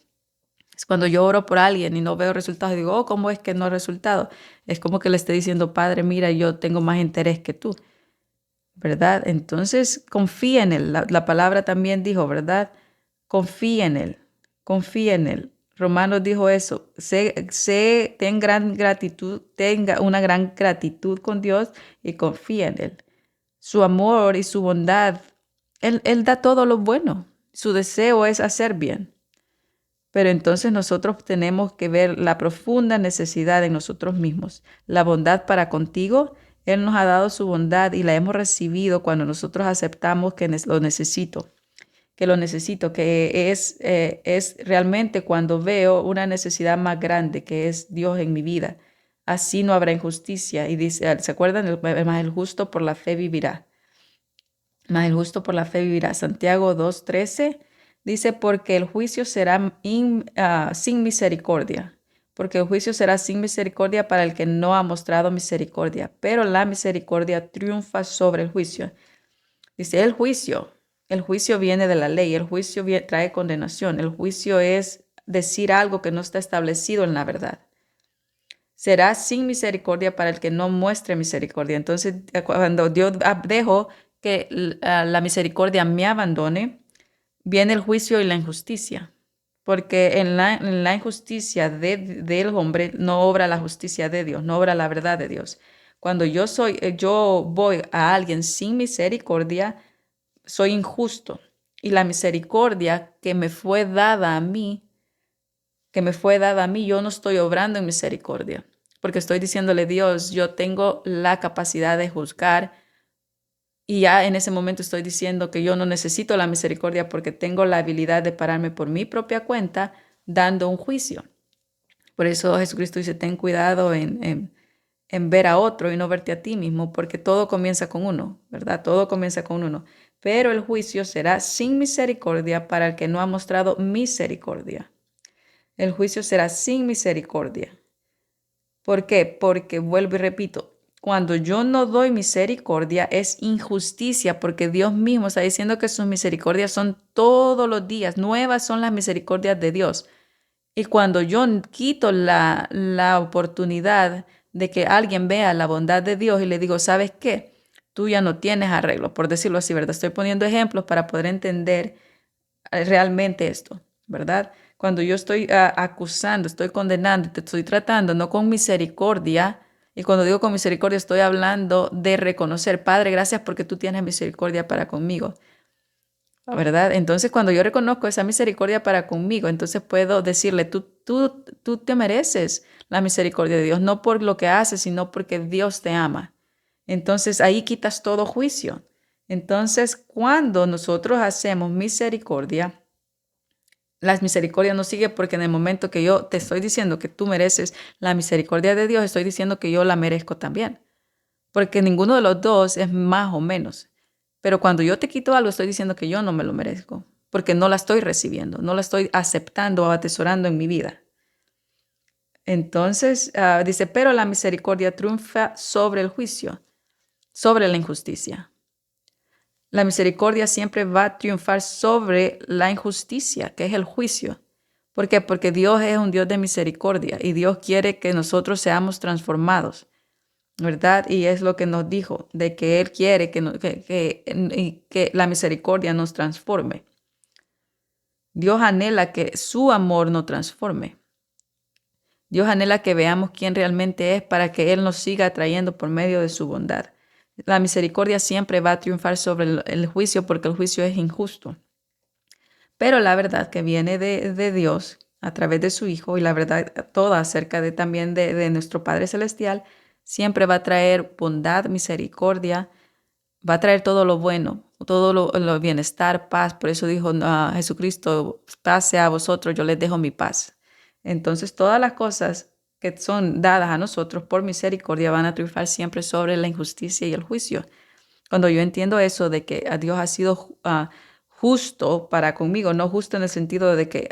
Es cuando yo oro por alguien y no veo resultados y digo, oh, ¿cómo es que no hay resultado? Es como que le esté diciendo, Padre, mira, yo tengo más interés que tú, ¿verdad? Entonces, confía en Él. La palabra también dijo, ¿verdad? Confía en Él, confía en Él. Romanos dijo eso, ten gran gratitud, tenga una gran gratitud con Dios y confía en Él. Su amor y su bondad, Él da todo lo bueno. Su deseo es hacer bien. Pero entonces nosotros tenemos que ver la profunda necesidad en nosotros mismos. La bondad para contigo, Él nos ha dado su bondad y la hemos recibido cuando nosotros aceptamos que lo necesito, que es realmente cuando veo una necesidad más grande, que es Dios en mi vida. Así no habrá injusticia. Y dice, ¿se acuerdan? Más el justo por la fe vivirá. Más el justo por la fe vivirá. Santiago 2:13 dice, porque el juicio será sin misericordia. Porque el juicio será sin misericordia para el que no ha mostrado misericordia. Pero la misericordia triunfa sobre el juicio. Dice, el juicio viene de la ley, el juicio trae condenación, el juicio es decir algo que no está establecido en la verdad. Será sin misericordia para el que no muestre misericordia. Entonces, cuando Dios dejó que la misericordia me abandone, viene el juicio y la injusticia. Porque en la injusticia del hombre no obra la justicia de Dios, no obra la verdad de Dios. Cuando yo voy a alguien sin misericordia, soy injusto. Y la misericordia que me fue dada a mí, yo no estoy obrando en misericordia, porque estoy diciéndole, Dios, yo tengo la capacidad de juzgar y ya en ese momento estoy diciendo que yo no necesito la misericordia porque tengo la habilidad de pararme por mi propia cuenta dando un juicio. Por eso Jesucristo dice, ten cuidado en ver a otro y no verte a ti mismo, porque todo comienza con uno, ¿verdad? Todo comienza con uno. Pero el juicio será sin misericordia para el que no ha mostrado misericordia. El juicio será sin misericordia. ¿Por qué? Porque vuelvo y repito, cuando yo no doy misericordia es injusticia, porque Dios mismo está diciendo que sus misericordias son todos los días, nuevas son las misericordias de Dios. Y cuando yo quito la oportunidad de que alguien vea la bondad de Dios y le digo, ¿sabes qué? Tú ya no tienes arreglo, por decirlo así, ¿verdad? Estoy poniendo ejemplos para poder entender realmente esto, ¿verdad? Cuando yo estoy acusando, estoy condenando, te estoy tratando no con misericordia, y cuando digo con misericordia estoy hablando de reconocer, Padre, gracias porque tú tienes misericordia para conmigo, ¿verdad? Entonces, cuando yo reconozco esa misericordia para conmigo, entonces puedo decirle, tú te mereces la misericordia de Dios, no por lo que haces, sino porque Dios te ama. Entonces, ahí quitas todo juicio. Entonces, cuando nosotros hacemos misericordia, la misericordia no sigue porque en el momento que yo te estoy diciendo que tú mereces la misericordia de Dios, estoy diciendo que yo la merezco también. Porque ninguno de los dos es más o menos. Pero cuando yo te quito algo, estoy diciendo que yo no me lo merezco, porque no la estoy recibiendo, no la estoy aceptando o atesorando en mi vida. Entonces, dice, pero la misericordia triunfa sobre el juicio, sobre la injusticia. La misericordia siempre va a triunfar sobre la injusticia, que es el juicio. ¿Por qué? Porque Dios es un Dios de misericordia y Dios quiere que nosotros seamos transformados, ¿verdad? Y es lo que nos dijo, de que Él quiere que la misericordia nos transforme. Dios anhela que su amor nos transforme. Dios anhela que veamos quién realmente es para que Él nos siga atrayendo por medio de su bondad. La misericordia siempre va a triunfar sobre el juicio porque el juicio es injusto. Pero la verdad que viene de Dios a través de su Hijo y la verdad toda acerca también de nuestro Padre Celestial, siempre va a traer bondad, misericordia, va a traer todo lo bueno, todo lo bienestar, paz. Por eso dijo Jesucristo, paz sea a vosotros, yo les dejo mi paz. Entonces todas las cosas que son dadas a nosotros por misericordia van a triunfar siempre sobre la injusticia y el juicio. Cuando yo entiendo eso de que Dios ha sido justo para conmigo, no justo en el sentido de que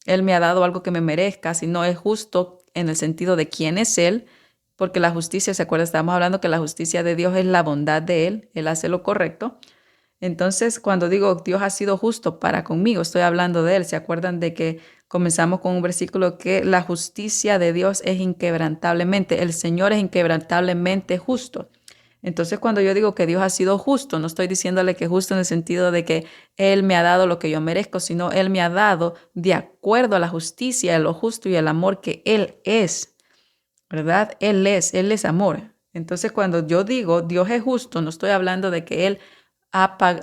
Él me ha dado algo que me merezca, sino es justo en el sentido de quién es Él, porque la justicia, ¿se acuerdan? Estábamos hablando que la justicia de Dios es la bondad de Él hace lo correcto. Entonces, cuando digo Dios ha sido justo para conmigo, estoy hablando de Él. ¿Se acuerdan de que comenzamos con un versículo que la justicia de Dios es inquebrantablemente, el Señor es inquebrantablemente justo? Entonces, cuando yo digo que Dios ha sido justo, no estoy diciéndole que justo en el sentido de que Él me ha dado lo que yo merezco, sino Él me ha dado de acuerdo a la justicia, a lo justo y el amor que Él es, ¿verdad? Él es amor. Entonces, cuando yo digo Dios es justo, no estoy hablando de que Él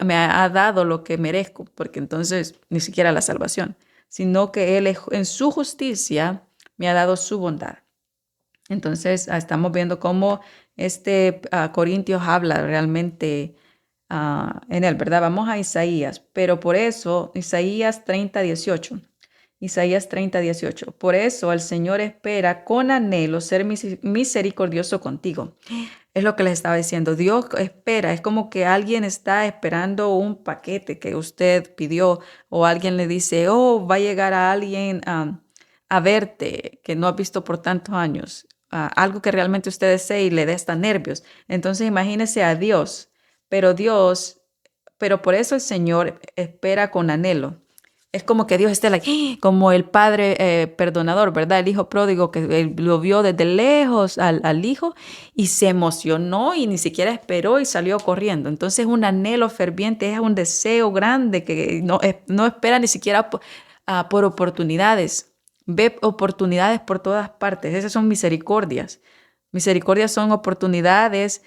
me ha dado lo que merezco, porque entonces ni siquiera la salvación, sino que Él en su justicia me ha dado su bondad. Entonces, estamos viendo cómo Corintios habla realmente en él, ¿verdad? Vamos a Isaías, pero por eso, Isaías 30:18. Isaías 30:18. Por eso el Señor espera con anhelo ser misericordioso contigo. Es lo que les estaba diciendo. Dios espera, es como que alguien está esperando un paquete que usted pidió o alguien le dice, oh, va a llegar a alguien a verte que no ha visto por tantos años, algo que realmente usted desea y le dé hasta nervios. Entonces imagínese a Dios, pero por eso el Señor espera con anhelo. Es como que Dios esté como el padre perdonador, ¿verdad? El hijo pródigo que lo vio desde lejos al hijo y se emocionó y ni siquiera esperó y salió corriendo. Entonces un anhelo ferviente, es un deseo grande que no espera ni siquiera por oportunidades. Ve oportunidades por todas partes. Esas son misericordias. Misericordias son oportunidades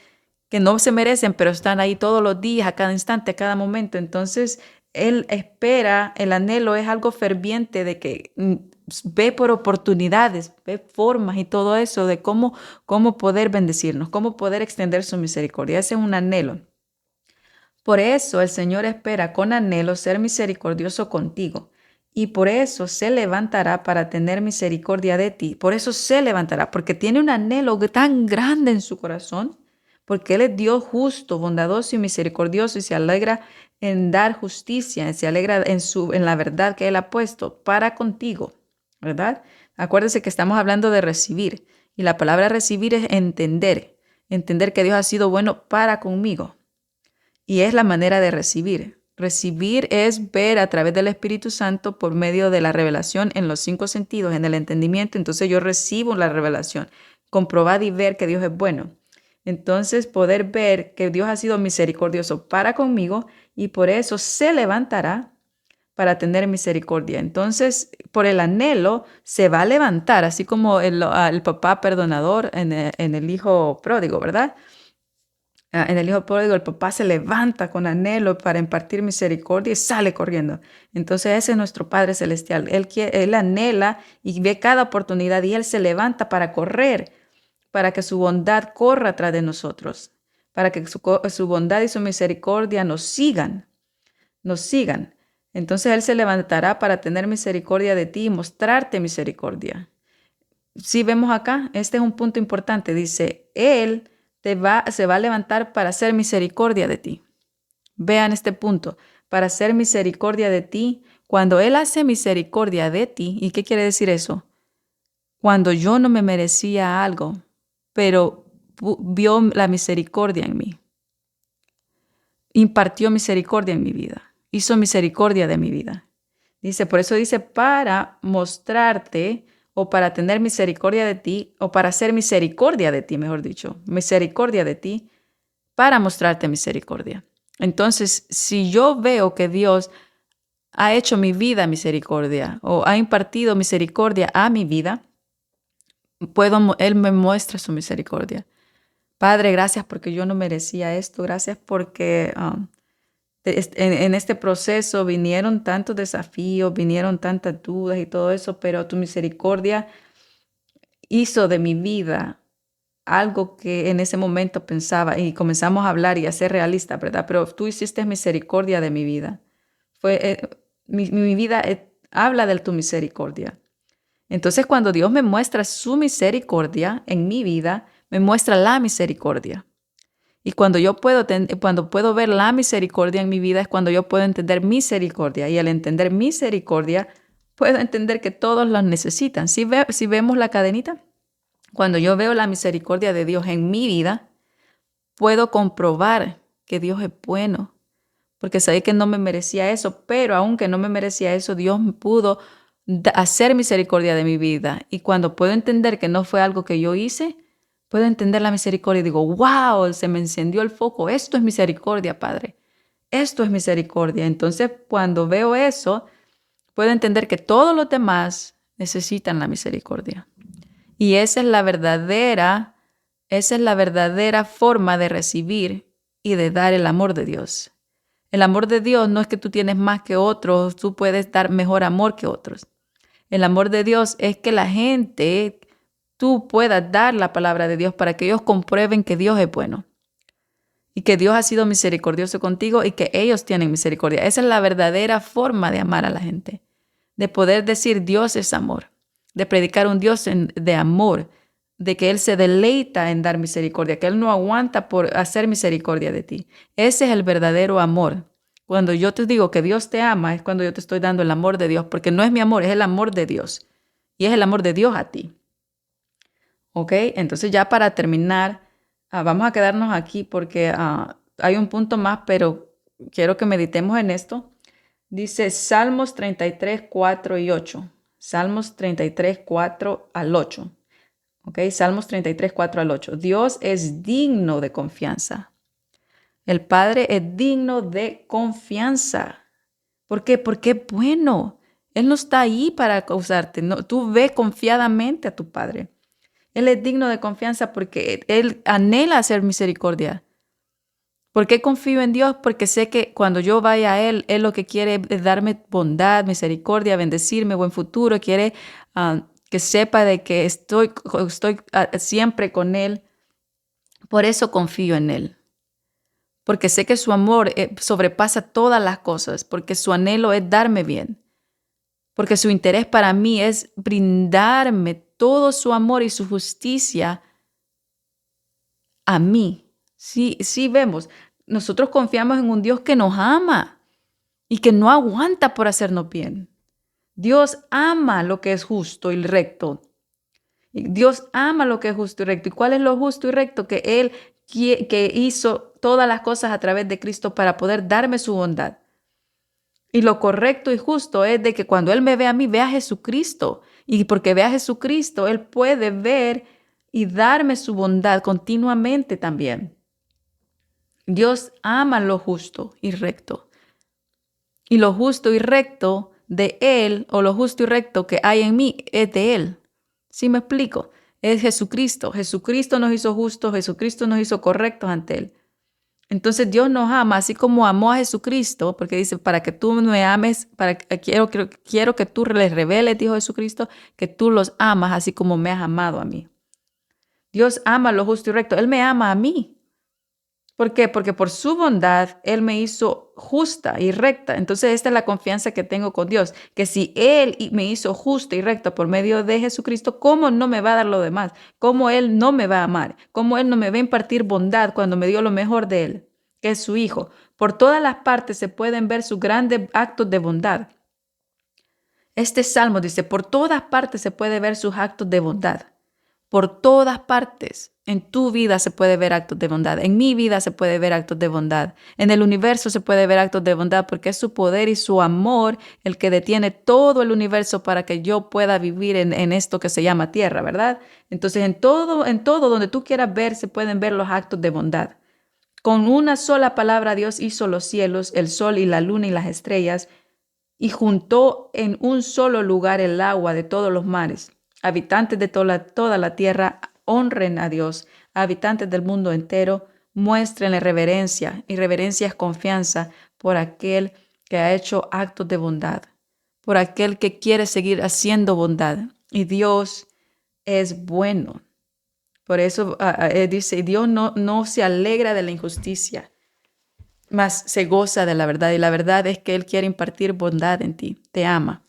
que no se merecen, pero están ahí todos los días, a cada instante, a cada momento. Entonces, Él espera, el anhelo es algo ferviente de que ve por oportunidades, ve formas y todo eso de cómo poder bendecirnos, cómo poder extender su misericordia. Ese es un anhelo. Por eso el Señor espera con anhelo ser misericordioso contigo. Y por eso se levantará para tener misericordia de ti. Por eso se levantará, porque tiene un anhelo tan grande en su corazón, porque Él es Dios justo, bondadoso y misericordioso y se alegra en dar justicia, se alegra en la verdad que Él ha puesto para contigo, ¿verdad? Acuérdese que estamos hablando de recibir y la palabra recibir es entender que Dios ha sido bueno para conmigo. Y es la manera de recibir. Recibir es ver a través del Espíritu Santo por medio de la revelación en los 5 sentidos, en el entendimiento. Entonces yo recibo la revelación, comprobar y ver que Dios es bueno. Entonces poder ver que Dios ha sido misericordioso para conmigo y por eso se levantará para tener misericordia. Entonces, por el anhelo se va a levantar, así como el papá perdonador en el hijo pródigo, ¿verdad? En el hijo pródigo, el papá se levanta con anhelo para impartir misericordia y sale corriendo. Entonces ese es nuestro Padre Celestial. Él anhela y ve cada oportunidad y Él se levanta para correr, para que su bondad corra atrás de nosotros, para que su bondad y su misericordia nos sigan, nos sigan. Entonces Él se levantará para tener misericordia de ti y mostrarte misericordia. Si vemos acá, este es un punto importante. Dice, Él se va a levantar para hacer misericordia de ti. Vean este punto, para hacer misericordia de ti. Cuando Él hace misericordia de ti, ¿y qué quiere decir eso? Cuando yo no me merecía algo, pero vio la misericordia en mí. Impartió misericordia en mi vida. Hizo misericordia de mi vida. Dice, por eso dice, para mostrarte o para tener misericordia de ti, o para hacer misericordia de ti, mejor dicho, misericordia de ti, para mostrarte misericordia. Entonces, si yo veo que Dios ha hecho mi vida misericordia, o ha impartido misericordia a mi vida, Él me muestra su misericordia. Padre, gracias porque yo no merecía esto. Gracias porque en este proceso vinieron tantos desafíos, vinieron tantas dudas y todo eso, pero tu misericordia hizo de mi vida algo que en ese momento pensaba y comenzamos a hablar y a ser realistas, ¿verdad? Pero tú hiciste misericordia de mi vida. Mi vida habla de tu misericordia. Entonces, cuando Dios me muestra su misericordia en mi vida, me muestra la misericordia. Y cuando puedo ver la misericordia en mi vida es cuando yo puedo entender misericordia. Y al entender misericordia, puedo entender que todos la necesitan. Si vemos la cadenita, cuando yo veo la misericordia de Dios en mi vida, puedo comprobar que Dios es bueno. Porque sabía que no me merecía eso, pero aunque no me merecía eso, Dios pudo hacer misericordia de mi vida. Y cuando puedo entender que no fue algo que yo hice, puedo entender la misericordia y digo, wow, se me encendió el foco. Esto es misericordia, Padre. Esto es misericordia. Entonces, cuando veo eso, puedo entender que todos los demás necesitan la misericordia. Y esa es la verdadera forma de recibir y de dar el amor de Dios. El amor de Dios no es que tú tienes más que otros, tú puedes dar mejor amor que otros. El amor de Dios es que la gente, tú puedas dar la palabra de Dios para que ellos comprueben que Dios es bueno y que Dios ha sido misericordioso contigo y que ellos tienen misericordia. Esa es la verdadera forma de amar a la gente, de poder decir Dios es amor, de predicar un Dios de amor, de que Él se deleita en dar misericordia, que Él no aguanta por hacer misericordia de ti. Ese es el verdadero amor. Cuando yo te digo que Dios te ama, es cuando yo te estoy dando el amor de Dios, porque no es mi amor, es el amor de Dios. Y es el amor de Dios a ti. ¿Ok? Entonces ya para terminar, vamos a quedarnos aquí porque hay un punto más, pero quiero que meditemos en esto. Dice Salmos 33, 4 y 8. Salmos 33, 4 al 8. ¿Ok? Salmos 33, 4 al 8. Dios es digno de confianza. El Padre es digno de confianza. ¿Por qué? Porque es bueno. Él no está ahí para causarte. No, tú ve confiadamente a tu Padre. Él es digno de confianza porque Él anhela hacer misericordia. ¿Por qué confío en Dios? Porque sé que cuando yo vaya a Él, Él lo que quiere es darme bondad, misericordia, bendecirme, buen futuro. Quiere que sepa de que estoy siempre con Él. Por eso confío en Él. Porque sé que su amor sobrepasa todas las cosas. Porque su anhelo es darme bien. Porque su interés para mí es brindarme todo su amor y su justicia a mí. Sí vemos, nosotros confiamos en un Dios que nos ama y que no aguanta por hacernos bien. Dios ama lo que es justo y recto. Dios ama lo que es justo y recto. ¿Y cuál es lo justo y recto? Que Él que hizo todas las cosas a través de Cristo para poder darme su bondad. Y lo correcto y justo es de que cuando Él me ve a mí, vea a Jesucristo. Y porque vea a Jesucristo, Él puede ver y darme su bondad continuamente también. Dios ama lo justo y recto. Y lo justo y recto de Él, o lo justo y recto que hay en mí, es de Él. ¿Sí me explico? Es Jesucristo. Jesucristo nos hizo justos, Jesucristo nos hizo correctos ante Él. Entonces Dios nos ama así como amó a Jesucristo, porque dice, para que tú me ames, quiero que tú les reveles, dijo Jesucristo, que tú los amas así como me has amado a mí. Dios ama lo justo y recto. Él me ama a mí. ¿Por qué? Porque por su bondad Él me hizo justa y recta. Entonces esta es la confianza que tengo con Dios, que si Él me hizo justa y recta por medio de Jesucristo, ¿cómo no me va a dar lo demás? ¿Cómo Él no me va a amar? ¿Cómo Él no me va a impartir bondad cuando me dio lo mejor de Él, que es su Hijo? Por todas las partes se pueden ver sus grandes actos de bondad. Este salmo dice, por todas partes se puede ver sus actos de bondad. Por todas partes. En tu vida se puede ver actos de bondad. En mi vida se puede ver actos de bondad. En el universo se puede ver actos de bondad porque es su poder y su amor el que detiene todo el universo para que yo pueda vivir en esto que se llama tierra, ¿verdad? Entonces en todo donde tú quieras ver se pueden ver los actos de bondad. Con una sola palabra Dios hizo los cielos, el sol y la luna y las estrellas y juntó en un solo lugar el agua de todos los mares. Habitantes de toda la tierra, honren a Dios. Habitantes del mundo entero, muéstrenle reverencia. Y reverencia es confianza por aquel que ha hecho actos de bondad, por aquel que quiere seguir haciendo bondad. Y Dios es bueno. Por eso dice, Dios no se alegra de la injusticia, mas se goza de la verdad. Y la verdad es que Él quiere impartir bondad en ti. Te ama.